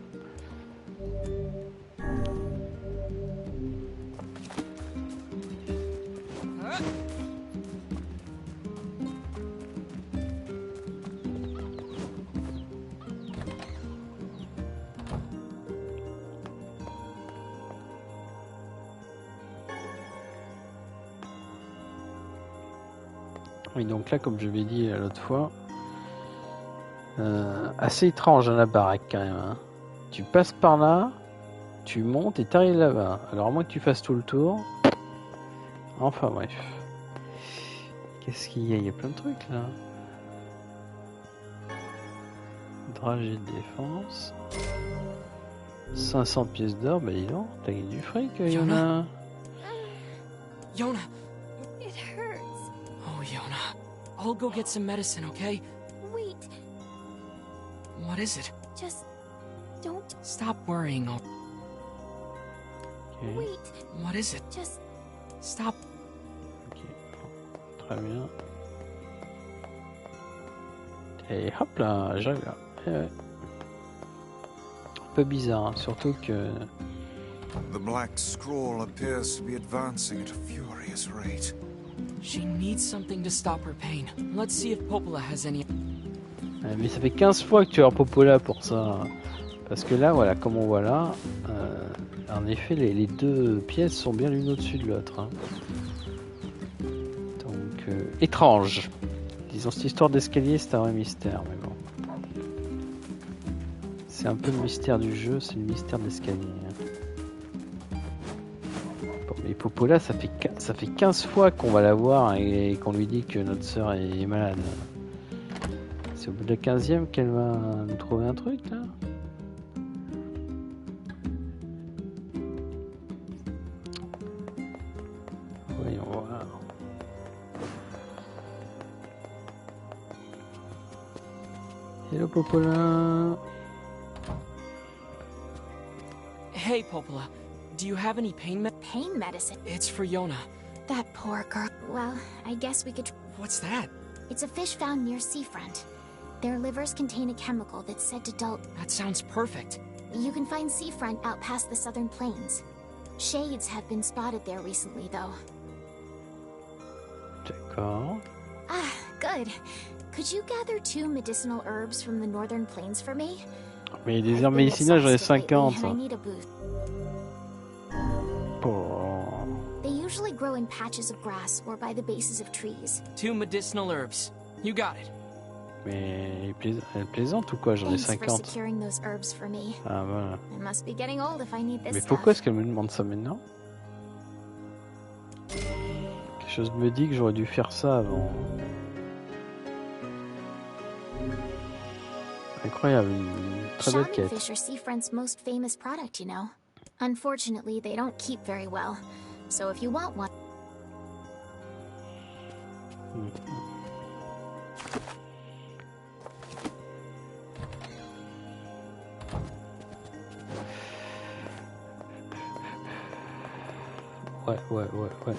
Oui, donc là, comme je l'ai dit l'autre fois, assez étrange hein, la baraque quand même. Hein. Tu passes par là, tu montes et t'arrives là-bas. Alors à moins que tu fasses tout le tour. Enfin bref. Qu'est-ce qu'il y a? Il y a plein de trucs là. Dragée de défense. 500 pièces d'or, bah dis donc, t'as gagné du fric, Yona. Yona! It hurts. Oh, Yona. I'll go get some medicine, okay? Wait, What is it? just don't Stop worrying. Ok, wait. What is it? Just Stop. ok. Très bien. Et hop là, j'arrive là. Ouais. Un peu bizarre, hein, surtout que The black scroll appears to be advancing at a furious rate. She needs something to stop her pain. Let's see if Popola has any. mais ça fait 15 fois que tu as Popola pour ça. Parce que là, voilà, comme on voit là, en effet, les deux pièces sont bien l'une au-dessus de l'autre. Hein. Donc, étrange. Disons, cette histoire d'escalier, c'est un vrai mystère, mais bon. C'est un peu le mystère du jeu, c'est le mystère d'escalier. Hein. Bon, mais Popola, ça fait 15 fois qu'on va la voir et qu'on lui dit que notre sœur est malade. C'est au bout de la 15e qu'elle va nous trouver un truc, là. Voyons voir. Hello, Popola. Hey, Popola. Do you have any pain pain medicine. It's for Yona. That poor girl. Well, I guess we could. What's that? It's a fish found near seafront. Their livers contain a chemical that's said to dull. That sounds perfect. You can find seafront out past the southern plains. Shades have been spotted there recently, though. D'accord. Ah, good. Could you gather 2 medicinal herbs from the northern plains for me? Mais des I've herbes been médicinales, j'en ai exhausted lately, 50. and I need a boost. Oh. They usually grow in patches of grass or by the bases of trees. 2 medicinal herbs. You got it. Mais elle plaisante ou quoi? J'en ai Thanks for 50. securing those herbs for me. Ah voilà. I must be getting old if I need this Mais stuff. pourquoi est-ce qu'elle me demande ça maintenant? Quelque chose me dit que j'aurais dû faire ça avant. Incroyable, une très belle quête. Shadowfish are seafront's most famous product, you know. Unfortunately, they don't keep very well. So if you want one, Ouais.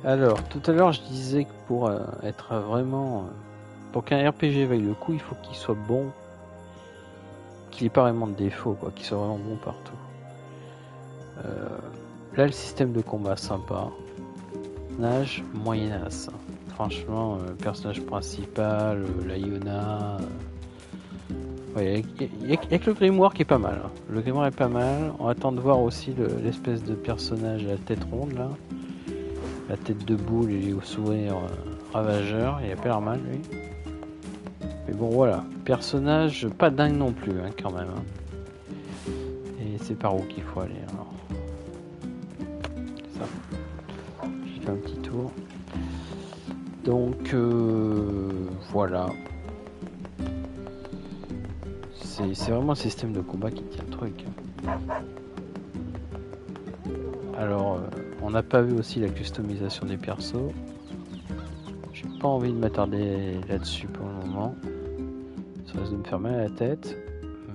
Alors, tout à l'heure, je disais que pour être vraiment... pour qu'un RPG vaille le coup, il faut qu'il soit bon. Qu'il n'ait pas vraiment de défaut, quoi. Qu'il soit vraiment bon partout. Là, le système de combat, sympa. Personnage moyenasse. Franchement, personnage principal, la Yona... Ouais, il y a que le grimoire qui est pas mal. Hein. Le grimoire est pas mal. On attend de voir aussi l'espèce de personnage à la tête ronde là. La tête de boule et au sourire ravageur. Il a pas l'air mal lui. Mais bon voilà. Personnage pas dingue non plus hein, quand même. Hein. Et c'est par où qu'il faut aller alors. Ça. J'ai fait un petit tour. Donc voilà. C'est vraiment le système de combat qui tient le truc. Alors, on n'a pas vu aussi la customisation des persos. J'ai pas envie de m'attarder là-dessus pour le moment. Ça risque de me faire mal à la tête.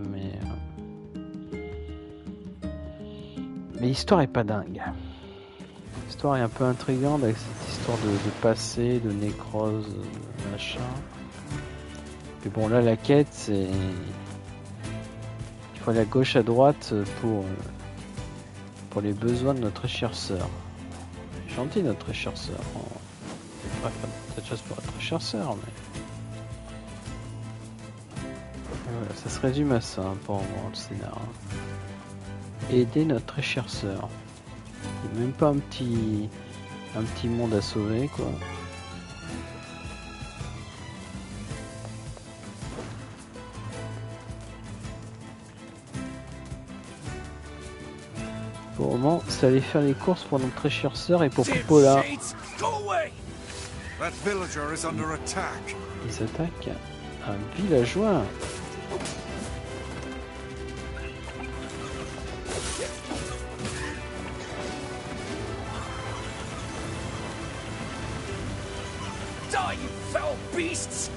Mais l'histoire est pas dingue. L'histoire est un peu intrigante avec cette histoire de passé, de nécrose, machin. Mais bon, là, la quête, c'est... Il faut aller à gauche, à droite pour les besoins de notre très chère sœur. Gentil, notre très chère sœur. On va faire cette chose pour notre très chère sœur, mais... Et voilà, ça se résume à ça hein, pour le scénar. Aider notre très chère sœur. Il n'y a même pas un petit monde à sauver, quoi. Pour le moment, c'est aller faire les courses pour notre très chère sœur et pour Popola. Ils attaquent un villageois. Die, you foul beasts!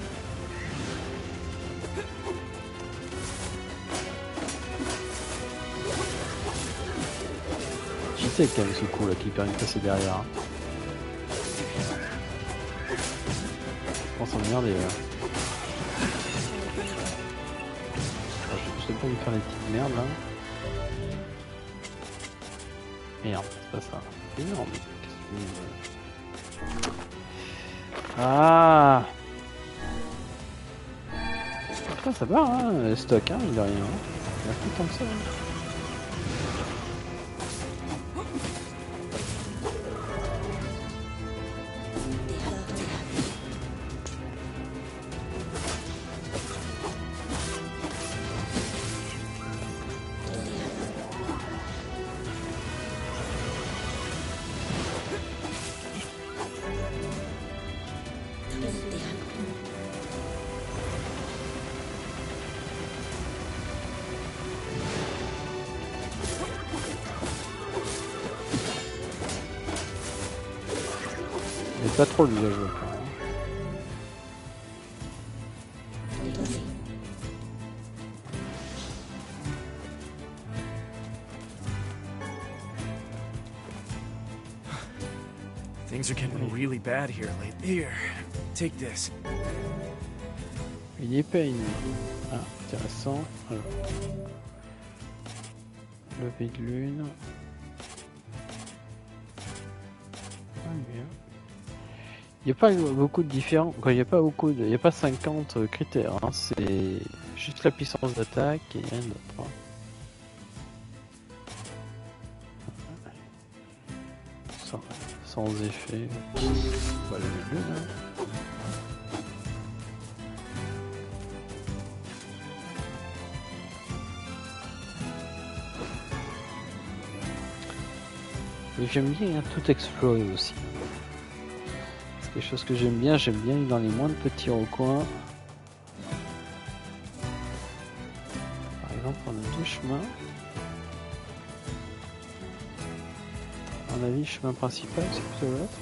Je sais quand même ce coup là qui permet de passer derrière. On s'emmerder là. Je sais pas me faire les petites merdes là. Merde, c'est pas ça. Énorme. Ah, ça va hein, le stock hein, il a rien. Il y a plus tant que ça. Mais pas trop le villageois. Things are getting really bad here lately. Here, take this. Une épée. Ah, intéressant. Alors. Levé de lune. Ah, bien. Il n'y a pas beaucoup de différents. Il n'y a pas beaucoup de. Il n'y a pas 50 critères. Hein. C'est juste la puissance d'attaque et rien d'autre. Hein. Sans effet. Voilà le bleu là. Et j'aime bien hein, tout explorer aussi. C'est quelque chose que j'aime bien aller dans les moindres petits recoins. Par exemple, on a deux chemins. À mon avis, le chemin principal, c'est plutôt l'autre.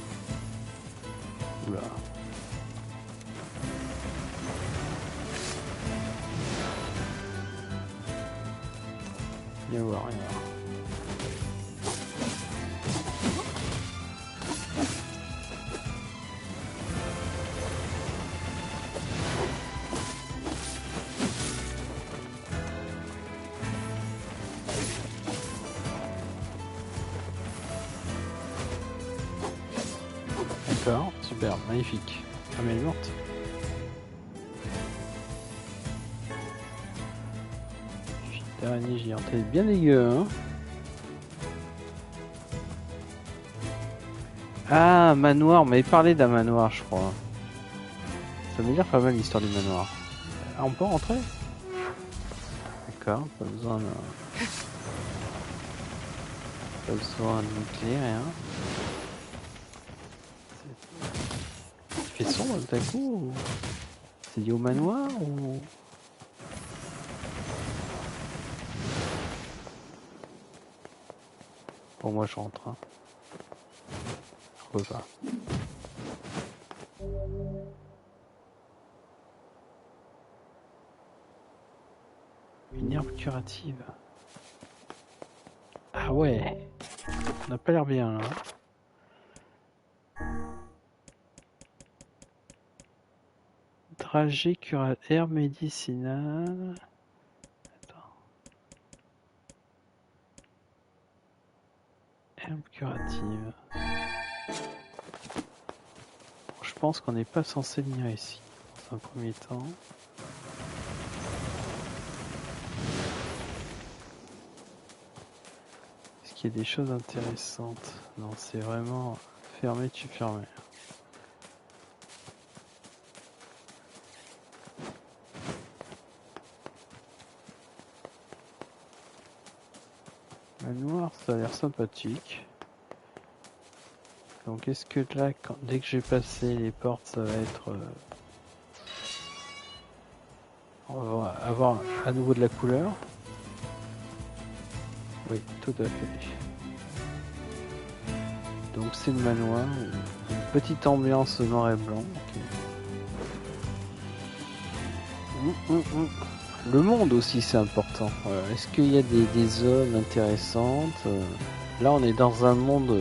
Oula. Viens voir, rien. D'accord, super, magnifique. Ah mais elle est morte. D'araignée géante, elle est bien dégueu hein. Ah, manoir, on m'avait parlé d'un manoir je crois. Ça veut dire pas mal l'histoire du manoir. Ah, on peut rentrer? D'accord, pas besoin de... Pas besoin de clé, rien. Il fait sombre tout à coup ou... C'est lié au manoir ou... Bon, moi je rentre. Hein. Repas. Une herbe curative. Ah ouais. On n'a pas l'air bien là. Trajet curatif, herbe médicinale. Attends. Herbe curative. Je pense qu'on n'est pas censé venir ici dans un premier temps. Est-ce qu'il y a des choses intéressantes? Non, c'est vraiment fermé, tu fermes. Manoir, ça a l'air sympathique. Donc est-ce que là, dès que j'ai passé les portes, ça va être... on va avoir à nouveau de la couleur. Oui, tout à fait. Donc c'est le manoir, une petite ambiance noir et blanc. Okay. Le monde aussi c'est important. Est-ce qu'il y a des zones intéressantes? Là on est dans un monde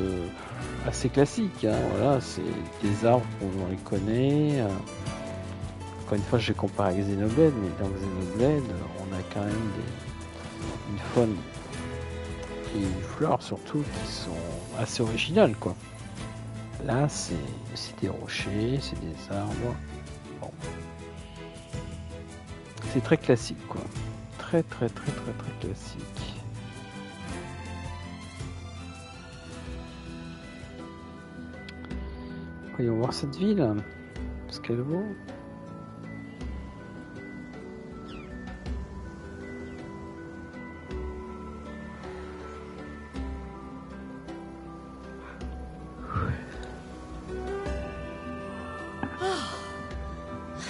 assez classique. Hein. Voilà, c'est des arbres on les connaît. Encore une fois je compare avec Xenoblade, mais dans Xenoblade on a quand même une faune et une flore surtout qui sont assez originales quoi. Là c'est des rochers, c'est des arbres. Bon. C'est très classique quoi. Très classique. Voyons voir cette ville. Ce qu'elle vaut.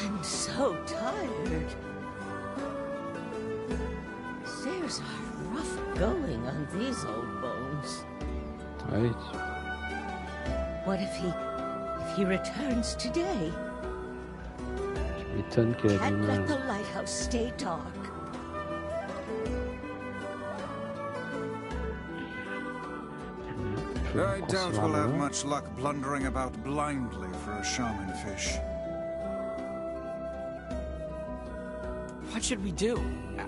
I'm so tired. Stairs are rough going on these old bones. Oui. What if he returns today? Je m'étonne qu'elle Can't let the lighthouse stay dark. I doubt we'll have much luck blundering about blindly for a shaman fish. What should we do?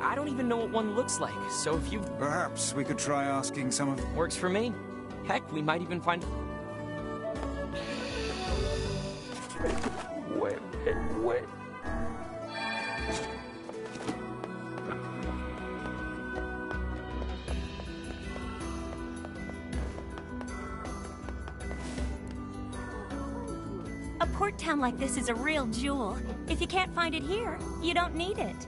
I don't even know what one looks like, so if you... Perhaps we could try asking some of... Works for me. Heck, we might even find... Ouais. A port town like this is a real jewel. If you can't find it here, you don't need it.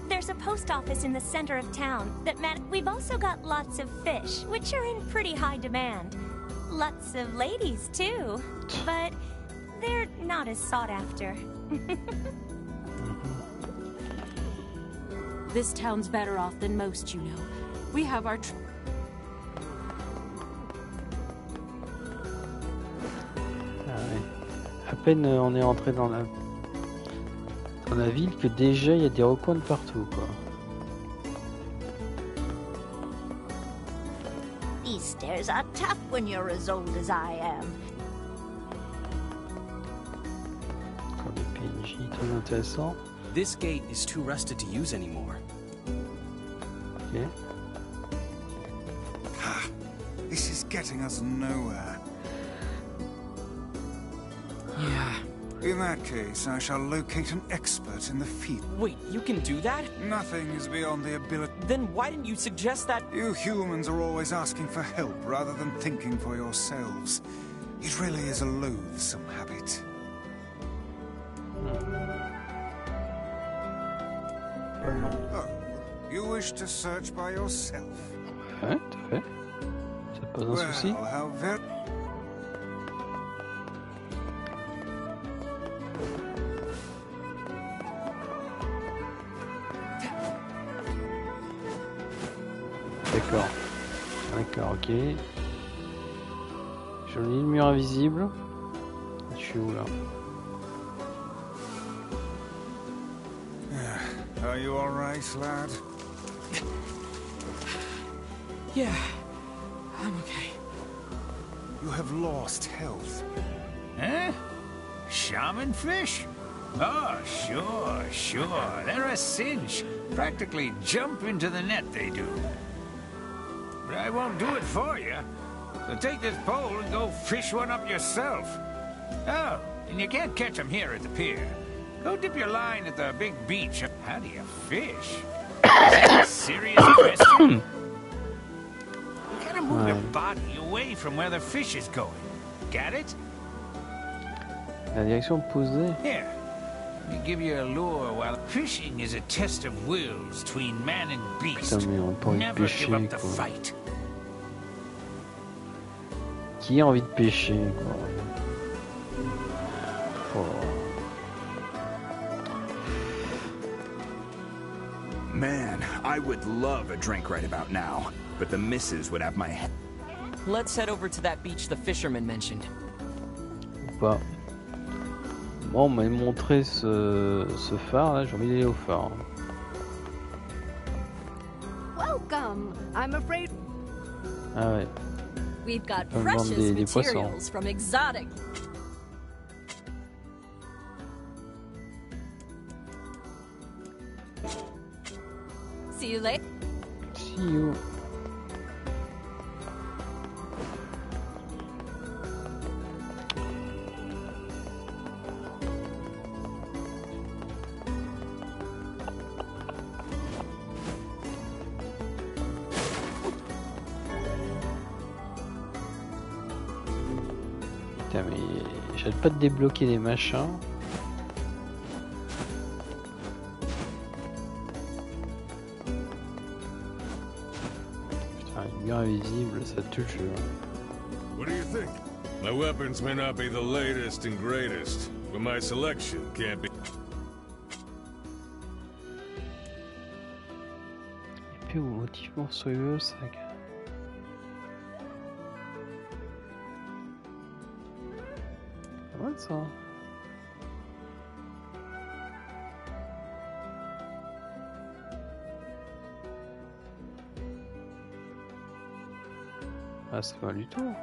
There's a post office in the center of town that we've also got lots of fish, which are in pretty high demand. Lots of ladies, too. But they're not as sought after. This town's better off than most, you know. We have our... À peine on est entré dans la ville que déjà il y a des recoins de partout quoi. These stairs are tough when you're as old as I am. Encore des PNJ très intéressants. This gate is too rusted to use anymore. Ok. This is getting us nowhere. Yeah. In that case, I shall locate an expert in the field. Wait, you can do that? Nothing is beyond the ability... Then why didn't you suggest that? You humans are always asking for help rather than thinking for yourselves. It really is a loathsome habit. Oh, you wish to search by yourself? Ouais, tout à fait. Ça te pose un souci? How very... D'accord. Alors, ok. Je lis le mur invisible. Je suis où là? Are you all right, lad? Yeah, I'm okay. You have lost health. Huh? Shaman fish? Oh, sure. They're a cinch. Practically jump into the net, they do. But I won't do it for you. So take this pole and go fish one up yourself. Oh, and you can't catch them here at the pier. Go dip your line at the big beach. How do you fish? Is that a serious question? You gotta move your body away from where the fish is going. Got it? La direction opposée. Here. Let me give you a lure while fishing is a test of wills between man and beast. Putain, mais on a pas envie de Never pêcher, give up the quoi. fight. Qui a envie de pêcher, quoi? Oh. Man, I would love a drink right about now, but the missus would have my head. Let's head over to that beach the fisherman mentioned. Ou pas. Bon, on m'a montré ce phare là, j'ai envie d'aller au phare. Welcome. I'm afraid Ah ouais. we've got On va vendre precious des poissons. materials from exotic. See you later. See you. Putain, mais j'arrête pas de débloquer les machins. Putain, le mur invisible, ça tue le jeu. What do you think? My weapons may not be the latest and greatest, but my selection can't be. Épée ou motif monstrueux, ça. Pas mal ça. Ah, c'est pas mal du tout.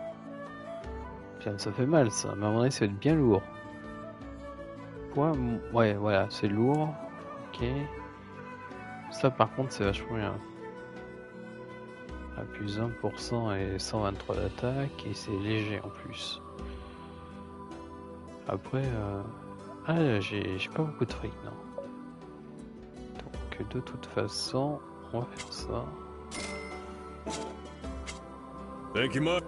Putain, ça fait mal ça, mais à mon avis ça va être bien lourd. Poids, ouais, voilà, c'est lourd. Ok. Ça par contre c'est vachement bien. À plus 1% et 123 d'attaque, et c'est léger en plus. Après, ah, j'ai pas beaucoup de fric, non. Donc de toute façon, on va faire ça. Thank you much.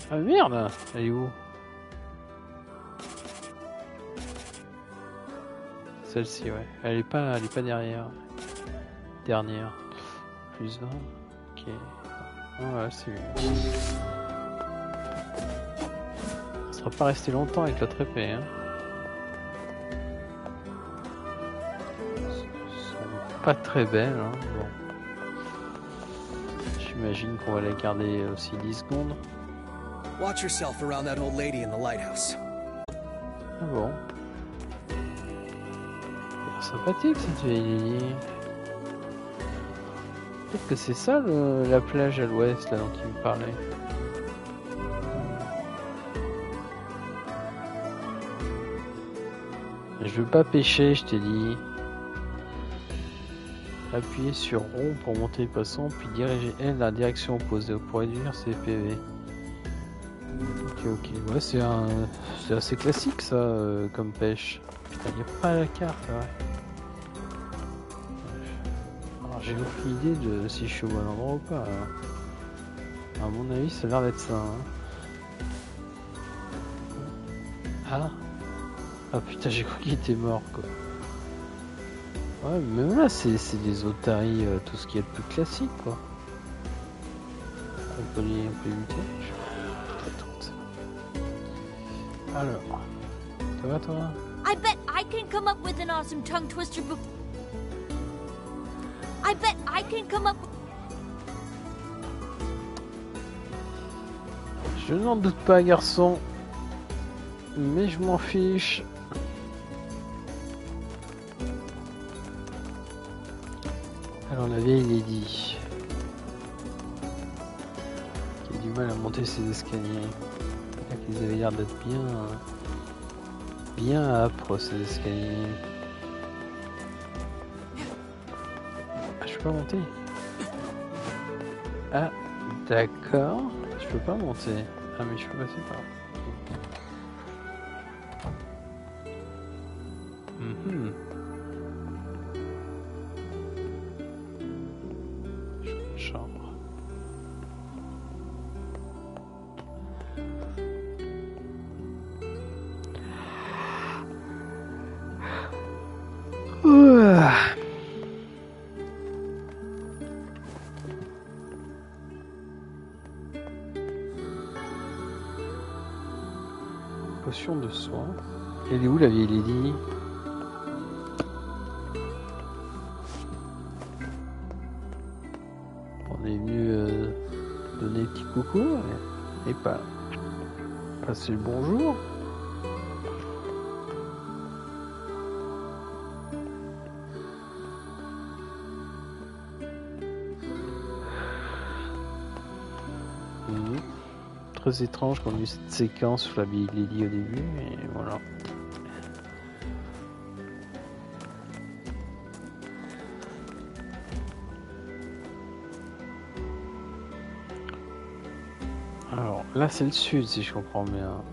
Ah merde, elle est où? Celle-ci, ouais. Elle est pas derrière. Dernière. Plus 20. Ok. Ouais, c'est mieux. On sera pas resté longtemps avec l'autre épée, hein. Sont pas très belles, hein. Bon. J'imagine qu'on va la garder aussi 10 secondes. Watch yourself around that old lady in the lighthouse. Ah bon. C'est sympathique cette vieille Lily. Peut-être que c'est ça la plage à l'ouest là dont il me parlait. Je veux pas pêcher, je t'ai dit. Appuyez sur rond pour monter les poissons, puis dirigez L dans la direction opposée pour réduire ses PV. Ok, ouais, c'est assez classique ça comme pêche. Putain, il n'y a pas la carte, ouais. Alors j'ai aucune idée de si je suis au bon endroit ou pas. Hein. À mon avis, ça a l'air d'être ça. Hein. Ah. Ah putain, j'ai cru qu'il était mort quoi. Ouais, mais même là, c'est des otaries, tout ce qui est le plus classique quoi. On peut lutter. Alors, ça va toi? I bet I can come up with an awesome tongue twister. I bet I can come up. Je n'en doute pas, garçon. Mais je m'en fiche. Alors la vieille lady qui a du mal à monter ses escaliers. Là qu'ils avaient l'air d'être bien âpres ces escaliers. Ah, je peux pas monter. Ah d'accord. Je peux pas monter. Ah mais je peux passer par là. Chambre. Potion de soin. Elle est où la vieille lady? On est venu donner un petit coucou et pas passer le bonjour. Très étrange qu'on ait eu cette séquence sur la vieille lady au début, et voilà. Alors là c'est le sud si je comprends bien.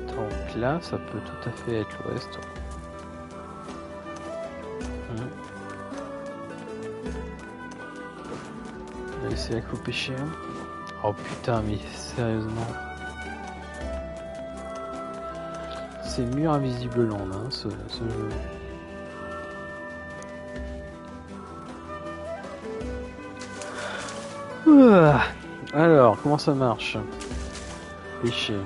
Donc là ça peut tout à fait être l'ouest. On va essayer la couper chien. Oh putain mais sérieusement. C'est mur invisible land hein, ce jeu. Alors, comment ça marche? Pêcher.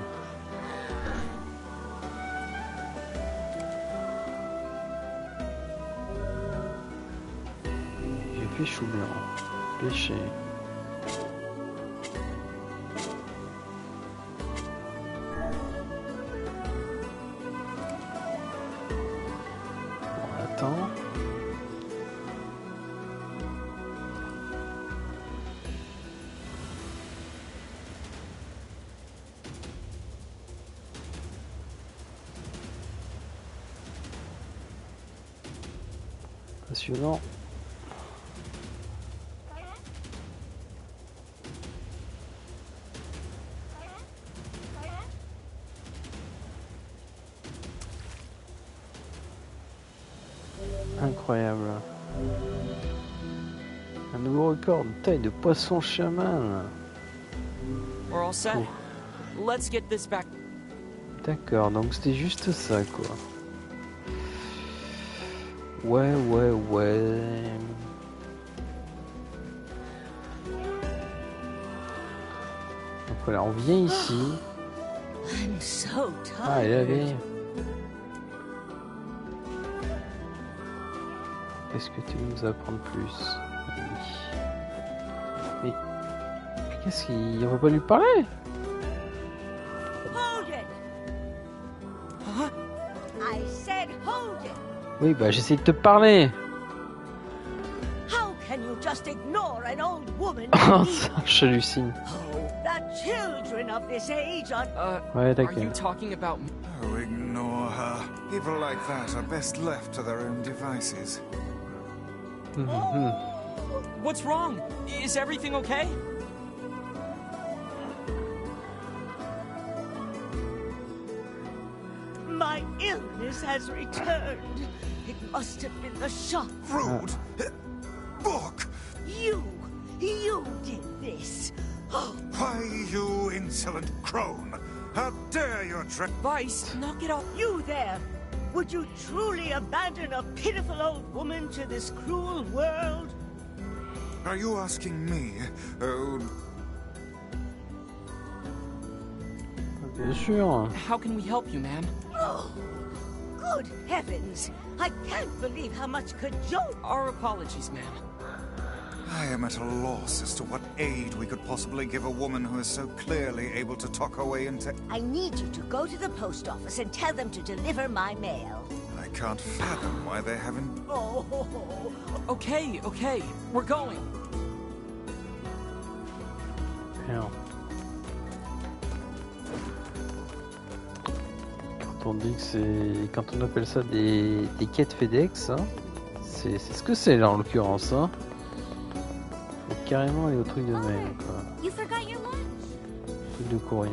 J'ai fait chou blanc. Pêcher. On attend. Passionnant. Incroyable. Un nouveau record de taille de poisson chaman. We're all set. Let's get this back. D'accord, donc c'était juste ça quoi. Ouais. Donc voilà, on vient ici. I'm so Ah, elle est la tired. vieille. Qu'est-ce que tu veux nous apprendre plus? Mais qu'est-ce qu'il... On va pas lui parler? Hold it! I said hold it! Oui, bah j'essaie de te parler. How can you just ignore an old woman? Oh, ça, j'hallucine. The children of this age are... Ouais, Are d'accord. you talking about me? Oh, ignore her. People like that are best left to their own devices. What's wrong? Is everything okay? My illness has returned. It must have been the shock. Rude! Book! You did this. Why, you insolent crone! How dare you trick... Vice, knock it off. You there! Would you truly abandon a pitiful old woman to this cruel world? Are you asking me? Oh... Bien sûr. How can we help you, ma'am? Oh, good heavens! I can't believe how much cajole... Our apologies, ma'am. I am at a loss as to what aid we could possibly give a woman who is so clearly able to talk her way into... I need you to go to the post office and tell them to deliver my mail. I can't fathom why they haven't... Oh. Okay, we're going. Bien. Quand on dit que c'est... Quand on appelle ça des quêtes FedEx, hein, c'est ce que c'est là en l'occurrence. Hein. Faut carrément aller au truc de mail, quoi. You forgot your lunch. Truc de courrier.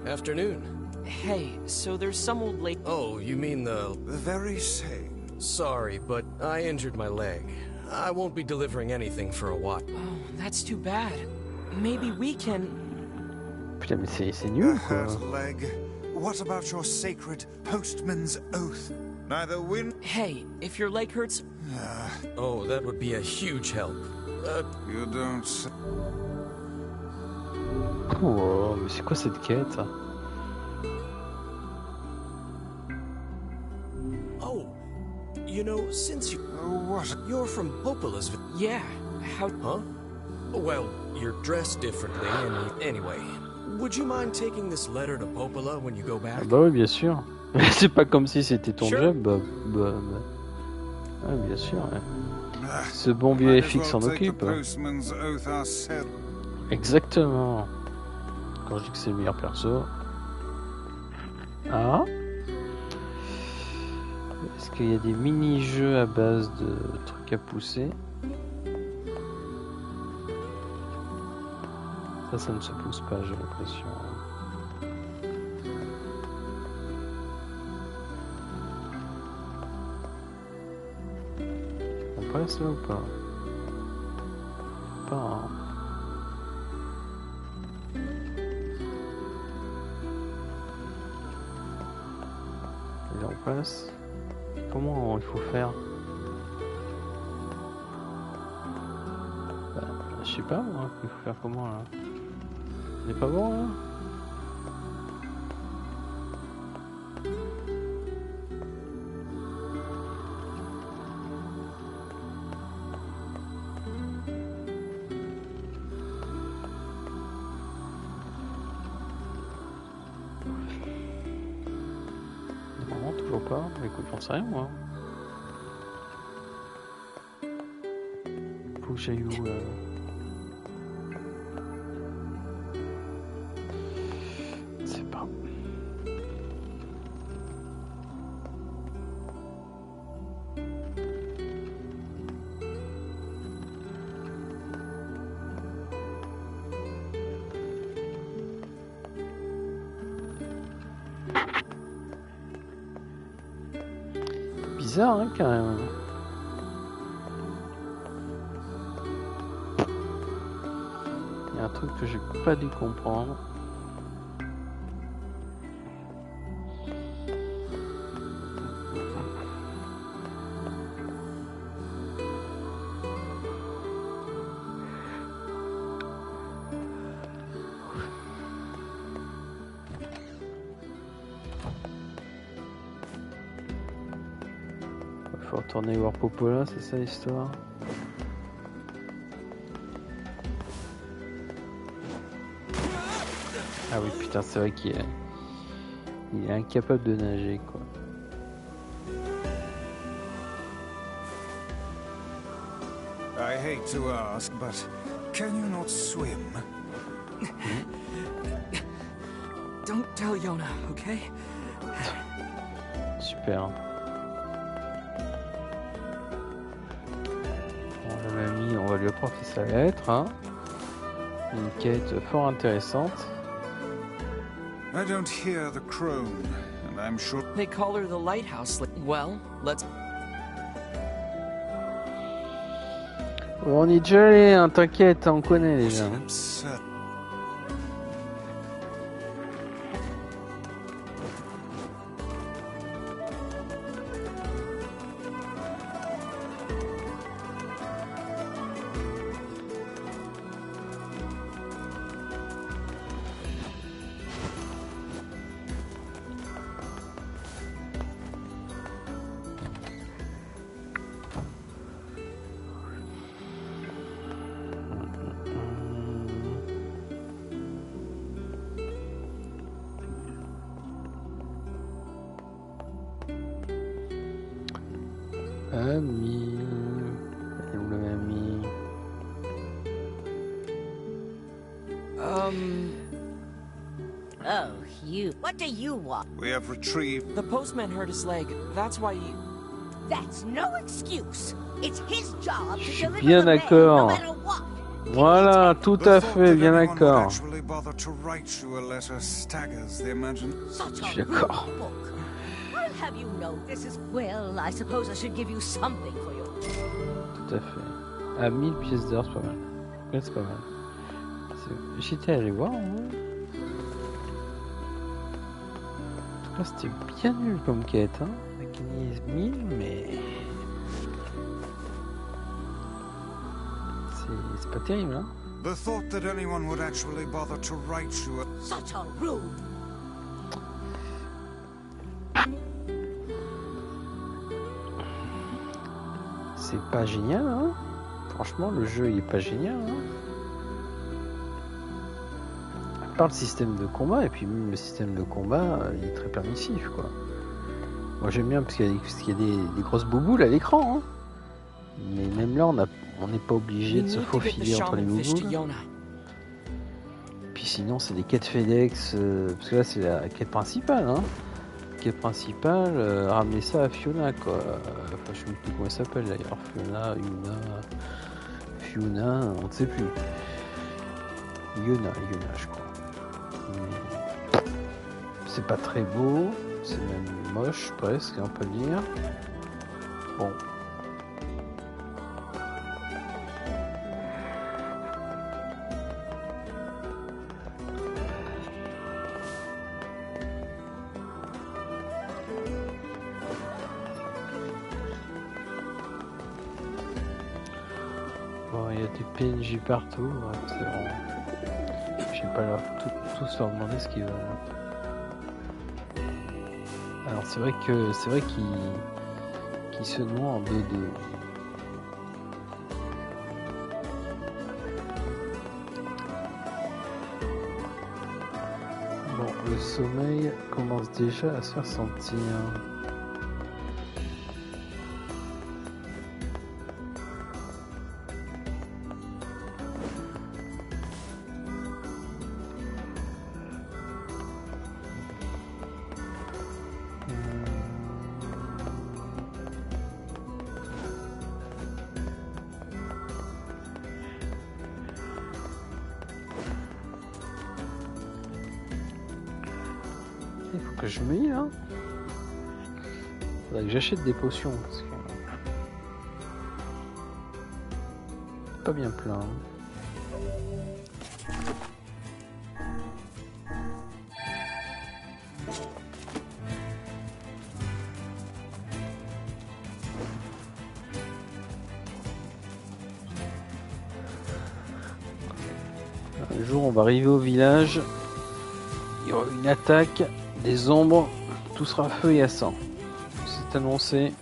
Afternoon. Hey, so there's some old lady... Oh, you mean the very same. Sorry, but I injured my leg. I won't be delivering anything for a while. Oh, that's too bad. Maybe we can... Putain, mais c'est nul, quoi. Hurt leg. What about your sacred postman's oath? Neither win... Hey, if your leg hurts... Oh, that would be a huge help. You don't... Oh, mais c'est quoi cette quête? Oh, you know, since you... what? You're from Popola's... Yeah, how... Huh? Well, you're dressed differently, and anyway... Would you mind taking this letter to Popola when you go back? Ah bah oui, bien sûr. C'est pas comme si c'était ton Sure. job. Ah, bien sûr. Ouais. Ce bon vieux FX s'en occupe. Exactement. Quand je dis que c'est le meilleur perso. Ah. Est-ce qu'il y a des mini-jeux à base de trucs à pousser? Ça ne se pousse pas, j'ai l'impression. On passe là ou pas? Pas, hein. Et là on passe. Comment il faut faire? Bah, je sais pas moi, il faut faire comment là? On est pas bon là? Non, toujours pas. Écoute, j'en sais rien moi. Faut que j'aille où C'est pas. Bizarre hein, quand même. Il y a un truc que j'ai pas dû comprendre. Faut retourner voir Popola, c'est ça l'histoire? Ah oui putain, c'est vrai qu'il est incapable de nager quoi. I hate to ask, but can you not swim? Don't tell Yona, okay? Super. On l'a mis, on va lui apporter sa lettre. Hein. Une quête fort intéressante. I don't hear the crone, and I'm sure They call her the lighthouse. Well, let's... On y est déjà allé, hein, t'inquiète, on connaît déjà. Ami. Où le ami? Oh, you. What do you want? We have retrieved... The postman hurt his leg. That's why he... That's no excuse. It's his job Je to suis deliver bien the mail, no d'accord. matter what. Voilà, tout à fait, bien d'accord. Actually bother to write you a letter staggers the imagination. Such Je a suis d'accord. rude book. I'll have you know this is... Well, I suppose I should give you something for your... Tout à fait. À 1000 pièces d'or, c'est pas mal. Ouais, c'est pas mal. J'étais allé voir en vrai. En tout cas, c'était bien nul comme quête. Hein. On a gagné 1000, mais. C'est pas terrible, hein. The thought that anyone would actually bother to write you a... Such a rude... C'est pas génial, hein. Franchement, le jeu il est pas génial, hein. À part le système de combat, et puis même le système de combat, il est très permissif, quoi. Moi j'aime bien parce qu'il y a des grosses bouboules à l'écran, hein. Mais même là, on n'est pas obligé de se faufiler entre les bouboules. Puis sinon, c'est des quêtes FedEx, parce que là, c'est la quête principale, hein. Quête principale, ramener ça à Fiona, quoi. Enfin, je ne sais plus comment elle s'appelle d'ailleurs. Fiona, on ne sait plus. Yuna, je crois. Mais c'est pas très beau, c'est même moche presque, on peut dire. Bon. Bon, il y a des PNJ partout, ouais, c'est bon. Je vais pas tous leur demander ce qu'ils veulent. Alors c'est vrai qu'ils se noient en 2-2. Bon, le sommeil commence déjà à se faire sentir. Il faut que je me heal, hein. Faudrait que j'achète des potions parce que pas bien plein. Hein. Un jour on va arriver au village, il y aura une attaque, des ombres, tout sera feu et à sang. C'est annoncé,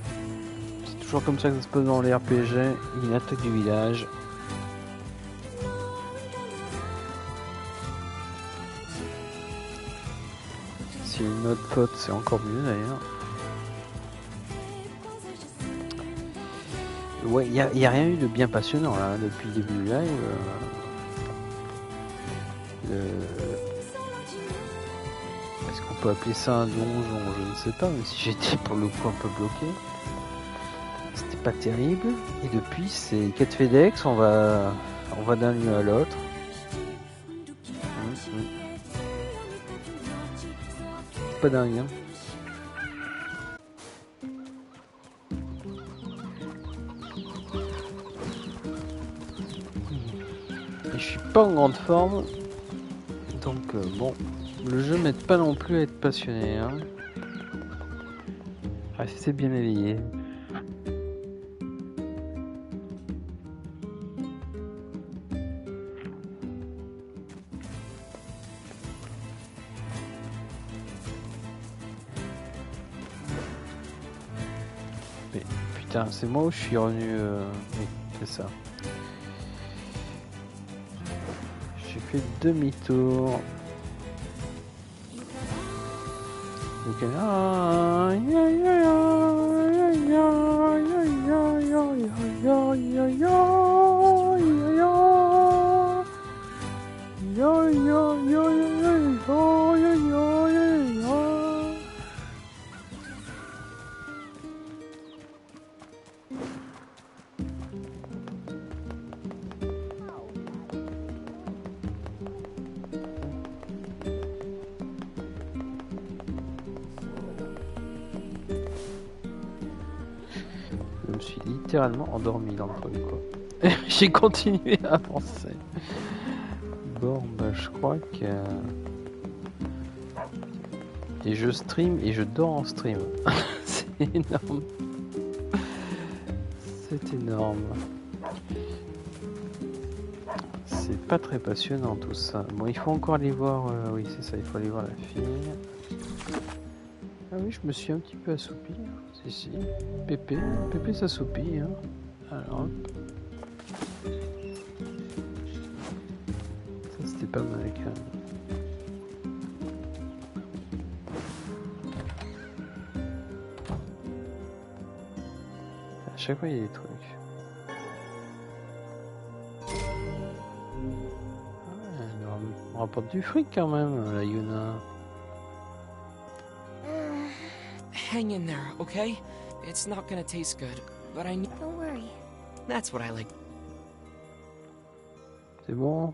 c'est toujours comme ça que ça se passe dans les RPG, une attaque du village. S'il y a une autre pote, c'est encore mieux d'ailleurs. Ouais, il n'y a rien eu de bien passionnant là, depuis le début du live. Est-ce qu'on peut appeler ça un donjon? Je ne sais pas, mais si j'étais pour le coup un peu bloqué. C'était pas terrible. Et depuis, c'est quête FedEx, on va d'un lieu à l'autre. C'est pas dingue, hein. Et je suis pas en grande forme. Donc bon, le jeu m'aide pas non plus à être passionné, hein. Restez bien éveillé. Mais putain, c'est moi où je suis revenu. Oui, c'est ça. J'ai fait demi-tour. Ok. me suis littéralement endormi dans le truc, quoi. J'ai continué à avancer. Bon, bah je crois que... Et je stream et je dors en stream. C'est énorme. C'est énorme. C'est pas très passionnant tout ça. Bon, il faut encore aller voir... oui, c'est ça, il faut aller voir la fille. Ah oui, je me suis un petit peu assoupi. Si. Pépé s'assoupit. Hein. Alors, hop. Ça, c'était pas mal quand même. À chaque fois, il y a des trucs. On rapporte du fric quand même, la Yuna. Hang in there, okay? It's not gonna taste good, but I need... Don't worry. That's what I like. C'est bon?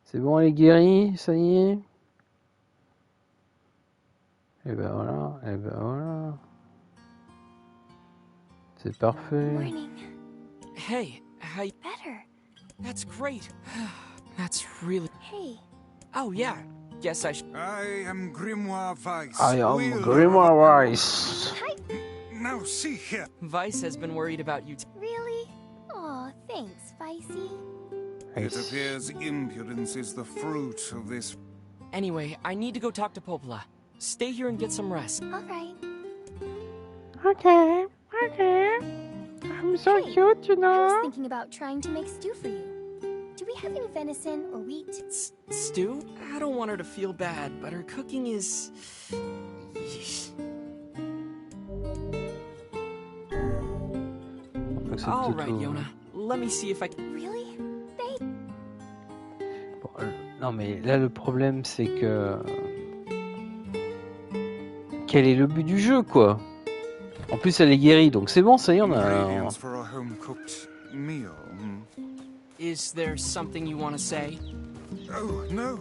C'est bon, elle est guérie, ça y est? Et ben voilà. C'est parfait. Morning. Hey, how you... Better. That's great. That's really... Hey. Oh, yeah. Guess I should... I am Grimoire Weiss. I am Grimoire Weiss. Hi. Now see here. Weiss has been worried about you. Really? Aw, thanks, Vicey. It appears impudence is the fruit of this. Anyway, I need to go talk to Popola. Stay here and get some rest. All right. Okay. I'm so cute, you I know. was thinking about trying to make stew for you. Do we have any venison or wheat? Stew? I don't want her to feel bad, but her cooking is... Yeesh. All right, Yona. Let me see if I can... Really? Babe? Bon, non mais là le problème c'est que... Quel est le but du jeu, quoi? En plus elle est guérie, donc c'est bon, ça y est, on a... For a home-cooked meal. Is there something you want to say? Oh, no,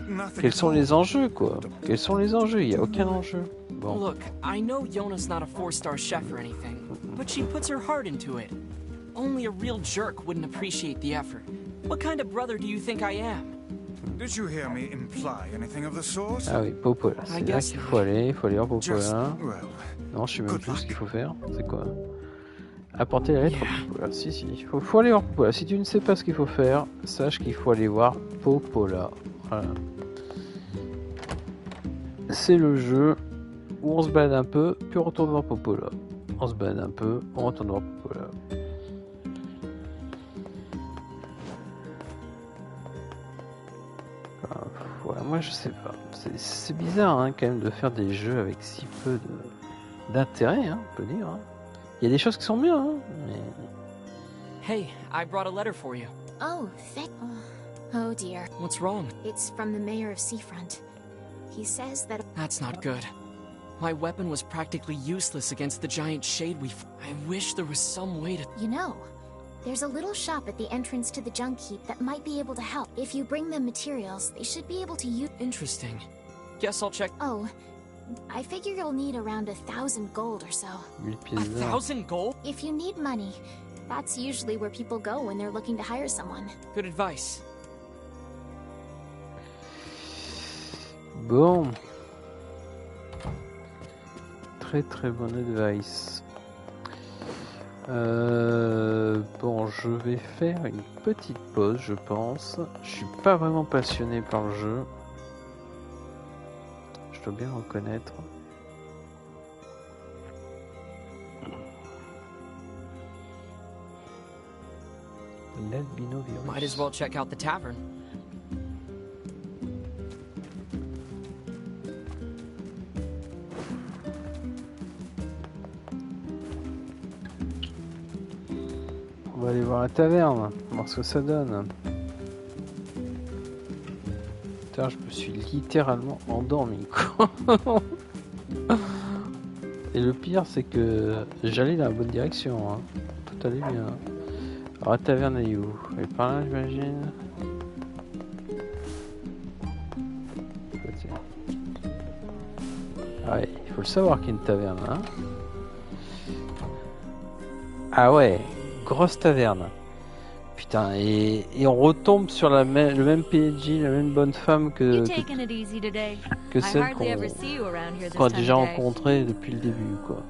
nothing. Quels sont les enjeux, quoi? Quels sont les enjeux? Il n'y a aucun enjeu. Bon. Look, I know Yona's not a 4-star chef or anything, but she puts her heart into it. Only a real jerk wouldn't appreciate the effort. What kind of brother do you think I am? Did you hear me imply anything of the sort? Ah oui, Popola, c'est là qu'il faut aller voir Popola. Non, je sais même plus ce qu'il faut faire. C'est quoi? Apporter la lettre à Popola. Si, il faut aller voir Popola. Si tu ne sais pas ce qu'il faut faire, sache qu'il faut aller voir Popola. Voilà. C'est le jeu où on se balade un peu, puis on retourne voir Popola. On se balade un peu, on retourne voir Popola. Ouais, moi je sais pas. C'est bizarre hein, quand même de faire des jeux avec si peu d'intérêt, hein, on peut dire. Hein. Il y a des choses qui sont bien, hein, mais... Hey, I brought a letter for you. Oh, oh dear. What's wrong? It's from the mayor of Seafront. He says that... That's not good. My weapon was practically useless against the giant shade I wish there was some way to... You know, there's a little shop at the entrance to the junk heap that might be able to help. If you bring them materials, they should be able to use... Interesting. Guess I'll check... Oh, I figure you'll need around 1,000 gold or so. 1,000 gold? If you need money, that's usually where people go when they're looking to hire someone. Good advice. Bon. Très bon advice. Bon, je vais faire une petite pause, je pense. Je suis pas vraiment passionné par le jeu. Je dois bien reconnaître. L'albinovirus. Might as well check out the tavern. On va aller voir la taverne, voir ce que ça donne. Putain, je me suis littéralement endormi, quoi. Et le pire, c'est que j'allais dans la bonne direction, hein. Tout allait bien. Alors la taverne est où? Elle est par là, j'imagine. Ah ouais, il faut le savoir qu'il y a une taverne, hein. Ah ouais, grosse taverne. Putain, et on retombe sur le même PNJ, la même bonne femme que celle qu'on a déjà rencontrée depuis le début, quoi.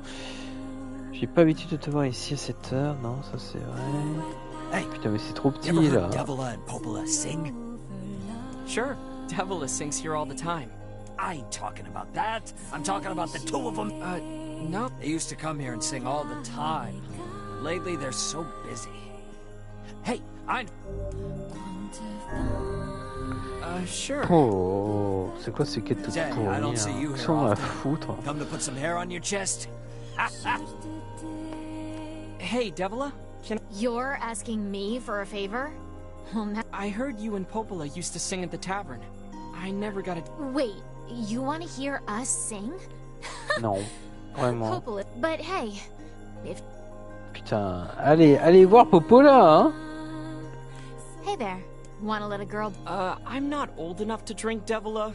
J'ai pas l'habitude de te voir ici à cette heure, non, ça c'est vrai. Hey, putain, mais c'est trop petit là. Davila and Popola sing? Sure, Davila sings here all the time. I ain't talking about that. I'm talking about the two of them. No. They used to come here and sing all the time. Lately, they're so busy. Hey, Sure. Oh, c'est quoi ces quêtes toutes pourries, hein? Sont à foutre. Come to put some hair on your chest? Hey, Davila, You're asking me for a favor? I heard you and Popola used to sing at the tavern. I never got it. Wait, you want to hear us sing? Non, vraiment. Popola, but hey, if... Putain, allez voir Popola, hein? Hey there, wanna let a girl... I'm not old enough to drink, Davila.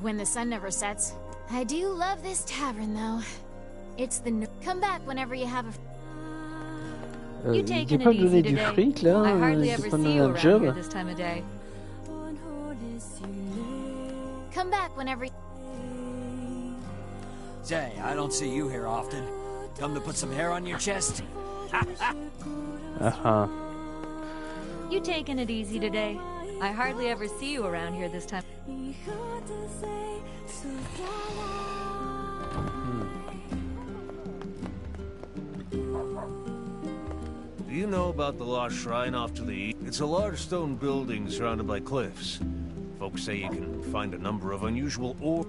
When the sun never sets. I do love this tavern, though. It's the... Come back whenever you have a... Il t'est pas donné du fric, là? Il t'est pas donné un job? Come back whenever... Say, I don't see you here often. Come to put some hair on your chest? Uh-huh. You taking it easy today? I hardly ever see you around here this time. Do you know about the Lost Shrine off to the east? It's a large stone building surrounded by cliffs. Folks say you can find a number of unusual ore...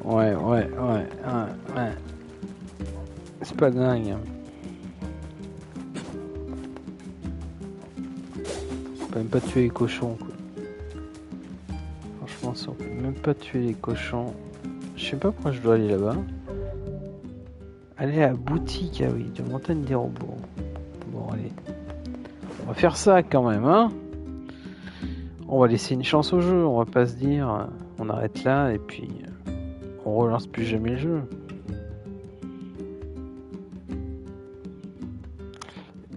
Ouais. C'est pas dingue. On peut même pas tuer les cochons, quoi. Franchement, ça, on peut même pas tuer les cochons. Je sais pas pourquoi je dois aller là-bas. Aller à la boutique, ah oui, de montagne des robots. Bon, allez. On va faire ça quand même, hein. On va laisser une chance au jeu, on va pas se dire on arrête là et puis on relance plus jamais le jeu.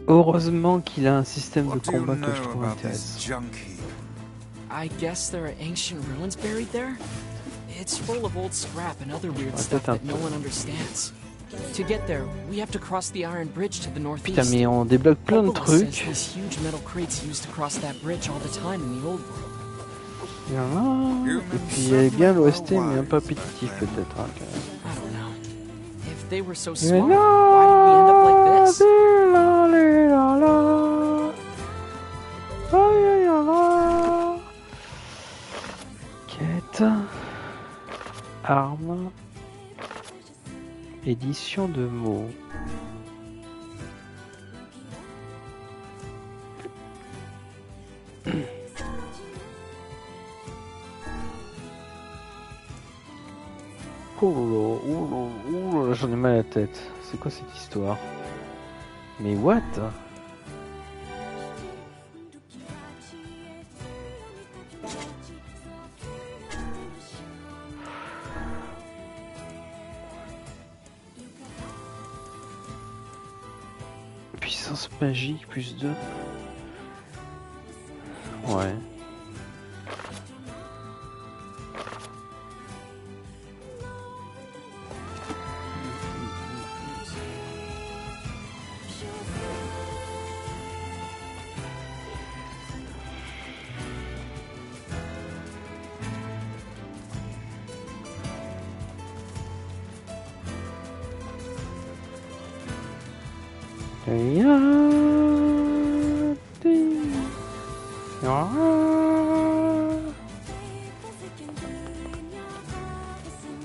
Heureusement qu'il a un système de combat que je trouve intéressant. I guess there are ancient ruins buried there? It's full of old scrap and other weird stuff that no one understands. To get there, we have to cross the iron bridge to the northeast. Putain, mais on débloque plein de trucs. These huge metal crates used to cross that bridge all the time in the old world. Il y en a. Et puis il est bien l'OST, mais un peu répétitif peut-être. Hein, quand même. I don't know. If they were so smart, why did we end up like this? Quête. Arme. Édition de mots. Oh là, j'en ai mal à la tête. C'est quoi cette histoire? Mais what? Puissance magique plus 2. Ouais.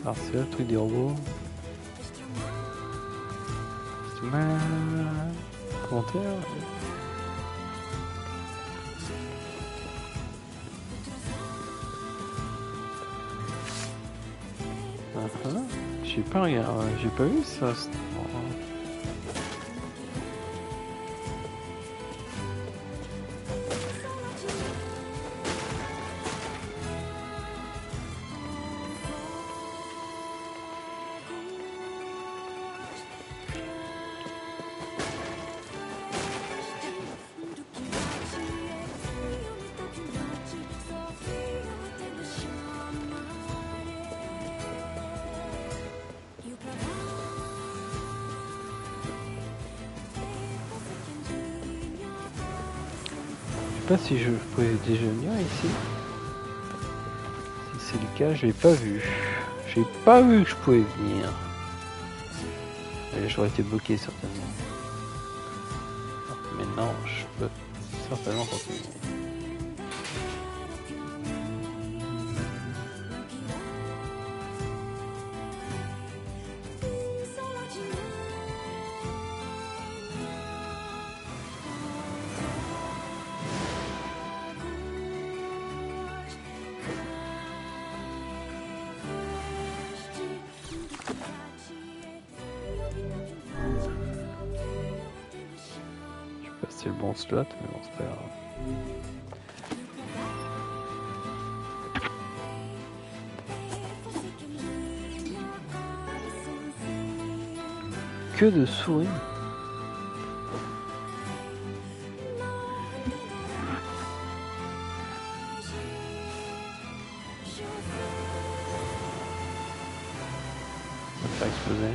Alors c'est là le truc des robots. C'est mal. Commentaire. J'ai pas regardé, j'ai pas vu ça. pas si je pouvais déjà venir ici. Si c'est le cas, je l'ai pas vu. J'ai pas vu que je pouvais venir. J'aurais été bloqué certainement. Mais non, je peux certainement continuer. C'est le bon slot, mais bon, c'est pas grave. Que de souris. On va faire exploser.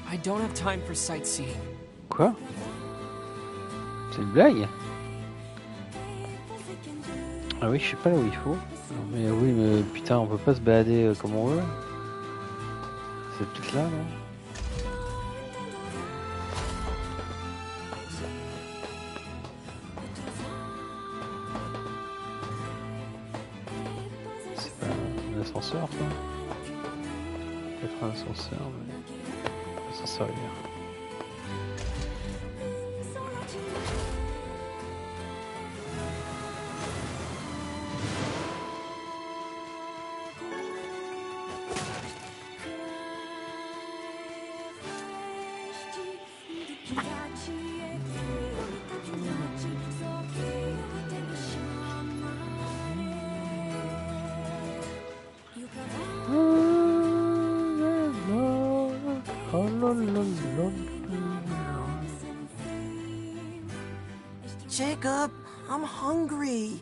I don't have time for sightseeing. Quoi? C'est une blague? Ah oui, je sais pas là où il faut. Non, mais oui, mais putain, on peut pas se balader comme on veut. C'est peut-être là, non? C'est pas un ascenseur, quoi? Peut-être un ascenseur, mais... Ça sert à rien. Jacob, I'm hungry.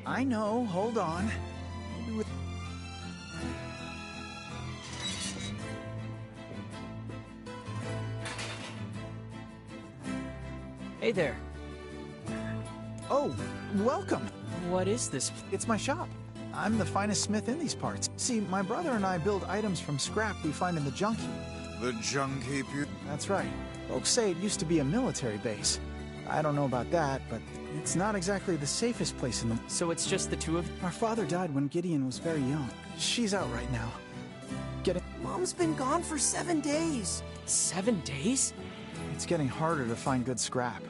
I know, hold on. Hey there. Oh, welcome. What is this? It's my shop. I'm the finest smith in these parts. See, my brother and I build items from scrap we find in the junk heap. The junk heap? That's right. Folks say it used to be a military base. I don't know about that, but it's not exactly the safest place in the... So it's just the two of... Our father died when Gideon was very young. She's out right now. Mom's been gone for 7 days. 7 days? It's getting harder to find good scrap.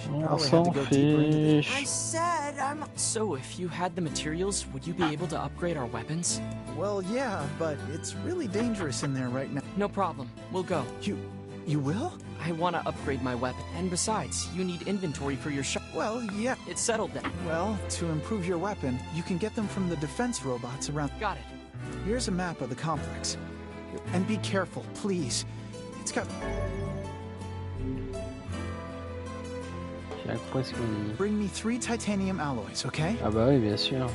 She On probably had to go deeper into the... I said I'm... So if you had the materials, would you be able to upgrade our weapons? Well, yeah, but it's really dangerous in there right now. No problem. We'll go. You will? I want to upgrade my weapon. And besides, you need inventory for your shop. Well, yeah. It's settled then. Well, to improve your weapon, you can get them from the defense robots around... Got it. Here's a map of the complex. And be careful, please. It's got... Bring me 3 titanium alloys, okay? Ah bah oui, bien sûr.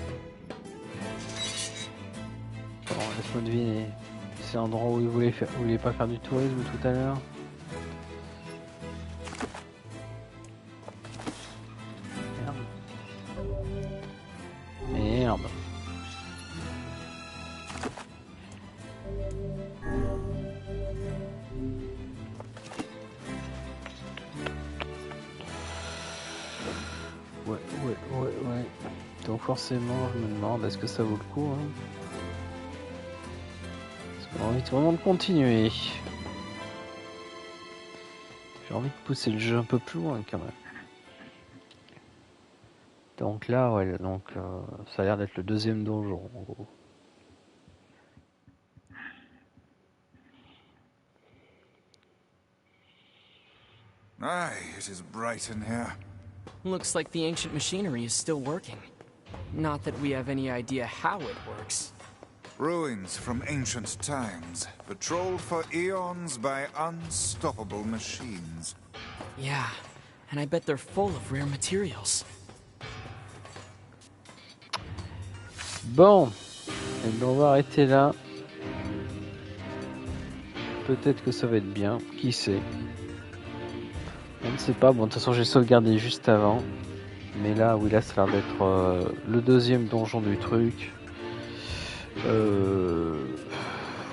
Bon, laisse-moi deviner. C'est l'endroit où il voulait pas faire du tourisme tout à l'heure. Merde. Ouais. Donc forcément, je me demande, est-ce que ça vaut le coup, hein? Parce qu'on a envie vraiment de continuer. J'ai envie de pousser le jeu un peu plus loin quand même. Donc là, ouais, donc ça a l'air d'être le deuxième donjon en gros. Aye, it is bright in here. Looks like the ancient machinery is still working. Not that we have any idea how it works. Ruins from ancient times, patrolled for eons by unstoppable machines. Yeah, and I bet they're full of rare materials. Bon, Et ben, on va arrêter là. Peut-être que ça va être bien, qui sait. On ne sait pas, bon de toute façon j'ai sauvegardé juste avant. Mais là, oui, là ça a l'air d'être le deuxième donjon du truc.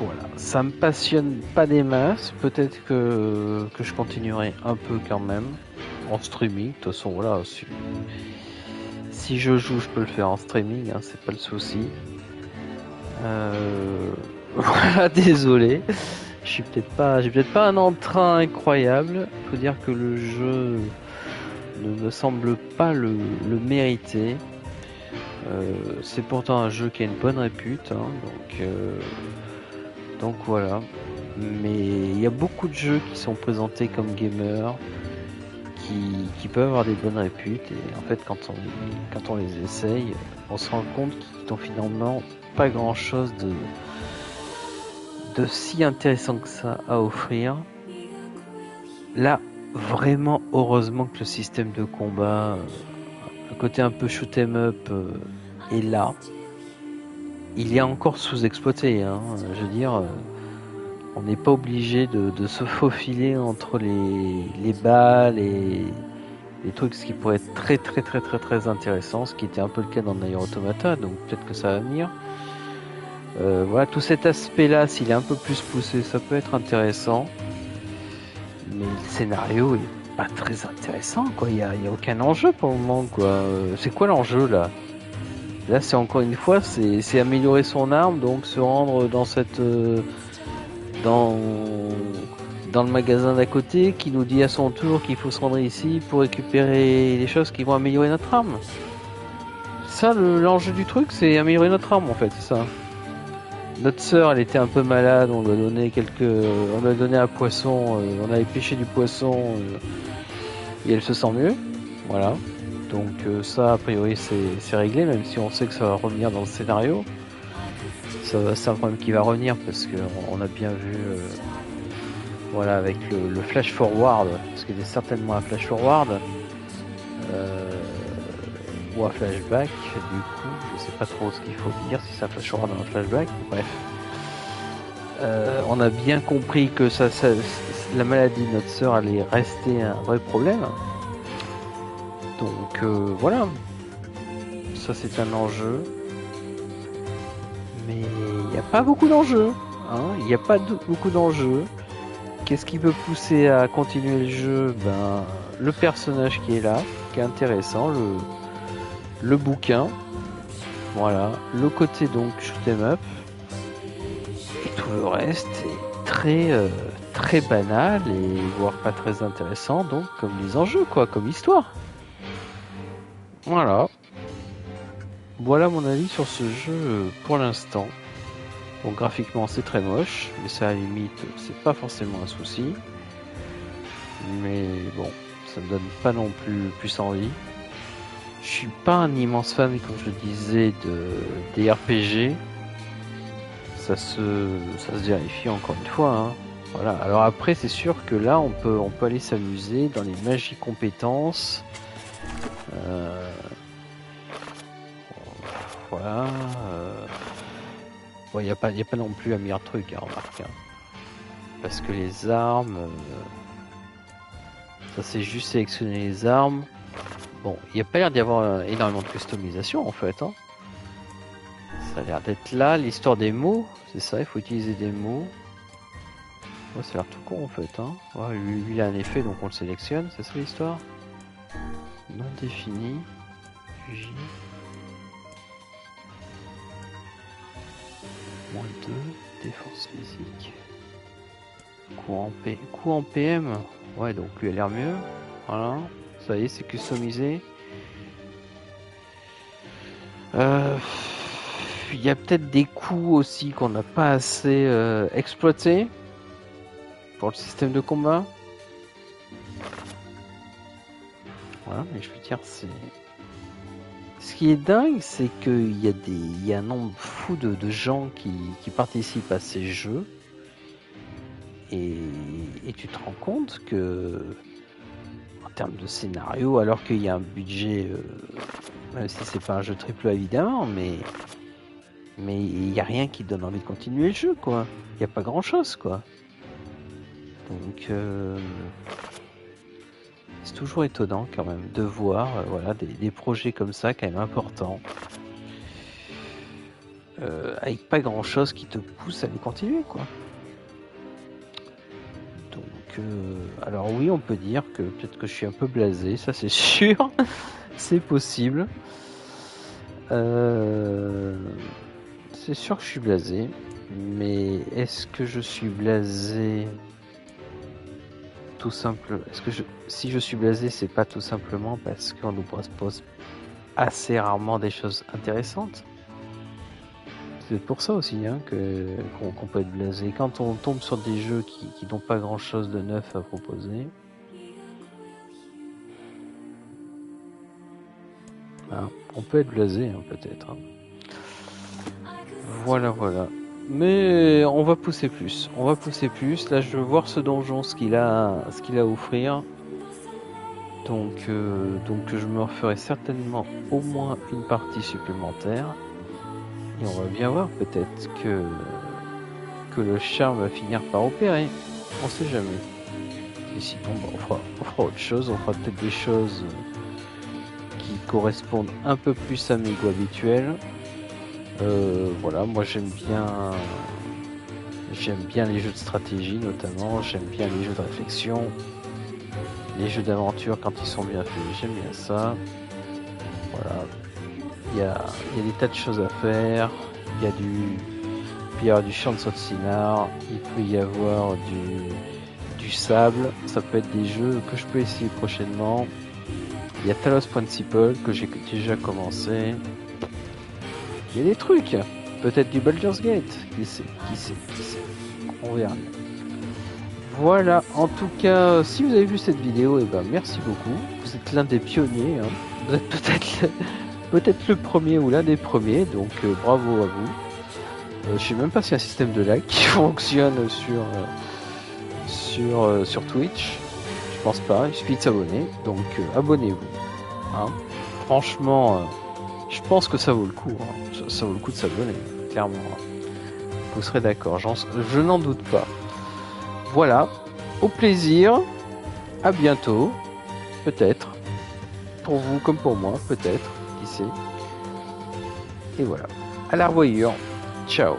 Voilà, ça me passionne pas des masses. Peut-être que je continuerai un peu quand même en streaming. De toute façon, voilà, si je joue, je peux le faire en streaming, hein, c'est pas le souci. Voilà, désolé. J'ai peut-être pas un entrain incroyable. Faut dire que le jeu ne me semble pas le mériter. C'est pourtant un jeu qui a une bonne répute, hein, donc voilà. Mais il y a beaucoup de jeux qui sont présentés comme gamers, qui peuvent avoir des bonnes réputes, et en fait quand on les essaye, on se rend compte qu'ils n'ont finalement pas grand chose de si intéressant que ça à offrir. Là, vraiment, heureusement que le système de combat, le côté un peu shoot 'em up est là. Il est encore sous-exploité, hein. Je veux dire, on n'est pas obligé de se faufiler entre les balles et les trucs, ce qui pourrait être très intéressant, ce qui était un peu le cas dans Nier Automata, donc peut-être que ça va venir. Voilà, tout cet aspect-là, s'il est un peu plus poussé, ça peut être intéressant. Mais le scénario est pas très intéressant, quoi. Il y a aucun enjeu pour le moment, quoi. C'est quoi l'enjeu là? Là, c'est encore une fois, c'est améliorer son arme, donc se rendre dans cette dans le magasin d'à côté, qui nous dit à son tour qu'il faut se rendre ici pour récupérer les choses qui vont améliorer notre arme. Ça, l'enjeu du truc, c'est améliorer notre arme, en fait, c'est ça. Notre sœur, elle était un peu malade, on lui a donné un poisson, on avait pêché du poisson, et elle se sent mieux, voilà. Donc ça, a priori, c'est réglé, même si on sait que ça va revenir dans le scénario. C'est un problème qui va revenir, parce qu'on a bien vu, voilà, avec le flash forward, parce qu'il y a certainement un flash forward, ou un flashback, du coup, je sais pas trop ce qu'il faut dire, si c'est un flash forward ou un flashback, bref. On a bien compris que la maladie de notre sœur allait rester un vrai problème. Donc voilà, ça c'est un enjeu. Mais il n'y a pas beaucoup d'enjeux, hein. Il n'y a pas beaucoup d'enjeux. Qu'est-ce qui peut pousser à continuer le jeu? Ben, le personnage qui est là, qui est intéressant, le bouquin, voilà, le côté donc shoot 'em up, et tout le reste est très banal et voire pas très intéressant, donc comme les enjeux, quoi, comme histoire. Voilà mon avis sur ce jeu pour l'instant. Bon, graphiquement c'est très moche, mais ça à la limite c'est pas forcément un souci, mais bon, ça me donne pas non plus envie. Je suis pas un immense fan, comme je le disais, des RPG. Ça se vérifie encore une fois, hein. Voilà. Alors après, c'est sûr que là, on peut aller s'amuser dans les magies compétences. Voilà. Bon, y a pas non plus un meilleur truc, hein, remarque, hein. Parce que les armes, ça c'est juste sélectionner les armes. Bon, il n'y a pas l'air d'y avoir énormément de customisation en fait, hein. Ça a l'air d'être là, l'histoire des mots, c'est ça, il faut utiliser des mots. Ouais, ça a l'air tout con en fait, hein. Ouais, lui il a un effet, donc on le sélectionne, c'est ça l'histoire. Non défini. J. -2, défense physique. Coup en PM. Ouais, donc lui a l'air mieux. Voilà. Ça y est, c'est customisé. Il y a peut-être des coups aussi qu'on n'a pas assez exploités pour le système de combat. Voilà, mais je veux dire, c'est... Ce qui est dingue, c'est qu'il y a un nombre fou de gens qui participent à ces jeux. Et tu te rends compte que en termes de scénario, alors qu'il y a un budget, même si c'est pas un jeu AAA évidemment, mais Mais il n'y a rien qui donne envie de continuer le jeu, quoi. Il n'y a pas grand-chose, quoi. Donc, c'est toujours étonnant, quand même, de voir voilà, des projets comme ça, quand même importants, avec pas grand-chose qui te pousse à les continuer, quoi. Donc, alors oui, on peut dire que peut-être que je suis un peu blasé, ça c'est sûr, c'est possible. C'est sûr que je suis blasé, mais est-ce que je suis blasé tout simple? Si je suis blasé, c'est pas tout simplement parce qu'on nous propose assez rarement des choses intéressantes? C'est pour ça aussi hein, qu'on peut être blasé. Quand on tombe sur des jeux qui n'ont pas grand chose de neuf à proposer, hein, on peut être blasé hein, peut-être. Hein. Voilà. Mais on va pousser plus. Là, je veux voir ce donjon, ce qu'il a à offrir. Donc, je me referai certainement au moins une partie supplémentaire. Et on va bien voir peut-être que le charme va finir par opérer. On sait jamais. Et sinon, on fera autre chose. On fera peut-être des choses qui correspondent un peu plus à mes goûts habituels. Voilà, moi j'aime bien les jeux de stratégie notamment, j'aime bien les jeux de réflexion, les jeux d'aventure quand ils sont bien faits, j'aime bien ça. Voilà, il y a des tas de choses à faire, il peut y avoir du Chants of Sennaar, il peut y avoir du sable, ça peut être des jeux que je peux essayer prochainement. Il y a Talos Principle que j'ai déjà commencé. Il y a des trucs, peut-être du Baldur's Gate, qui sait, on verra. Voilà, en tout cas, si vous avez vu cette vidéo, et ben merci beaucoup. Vous êtes l'un des pionniers, hein. Vous êtes peut-être le premier ou l'un des premiers, donc bravo à vous. Je sais même pas s'il y a un système de like qui fonctionne sur Twitch. Je pense pas, il suffit de s'abonner, donc abonnez-vous. Hein. Franchement. Je pense que ça vaut le coup, hein. Ça vaut le coup de s'abonner, clairement. Vous serez d'accord, je n'en doute pas. Voilà, au plaisir, à bientôt, peut-être, pour vous comme pour moi, peut-être, qui sait. Et voilà, à la revoyure, ciao.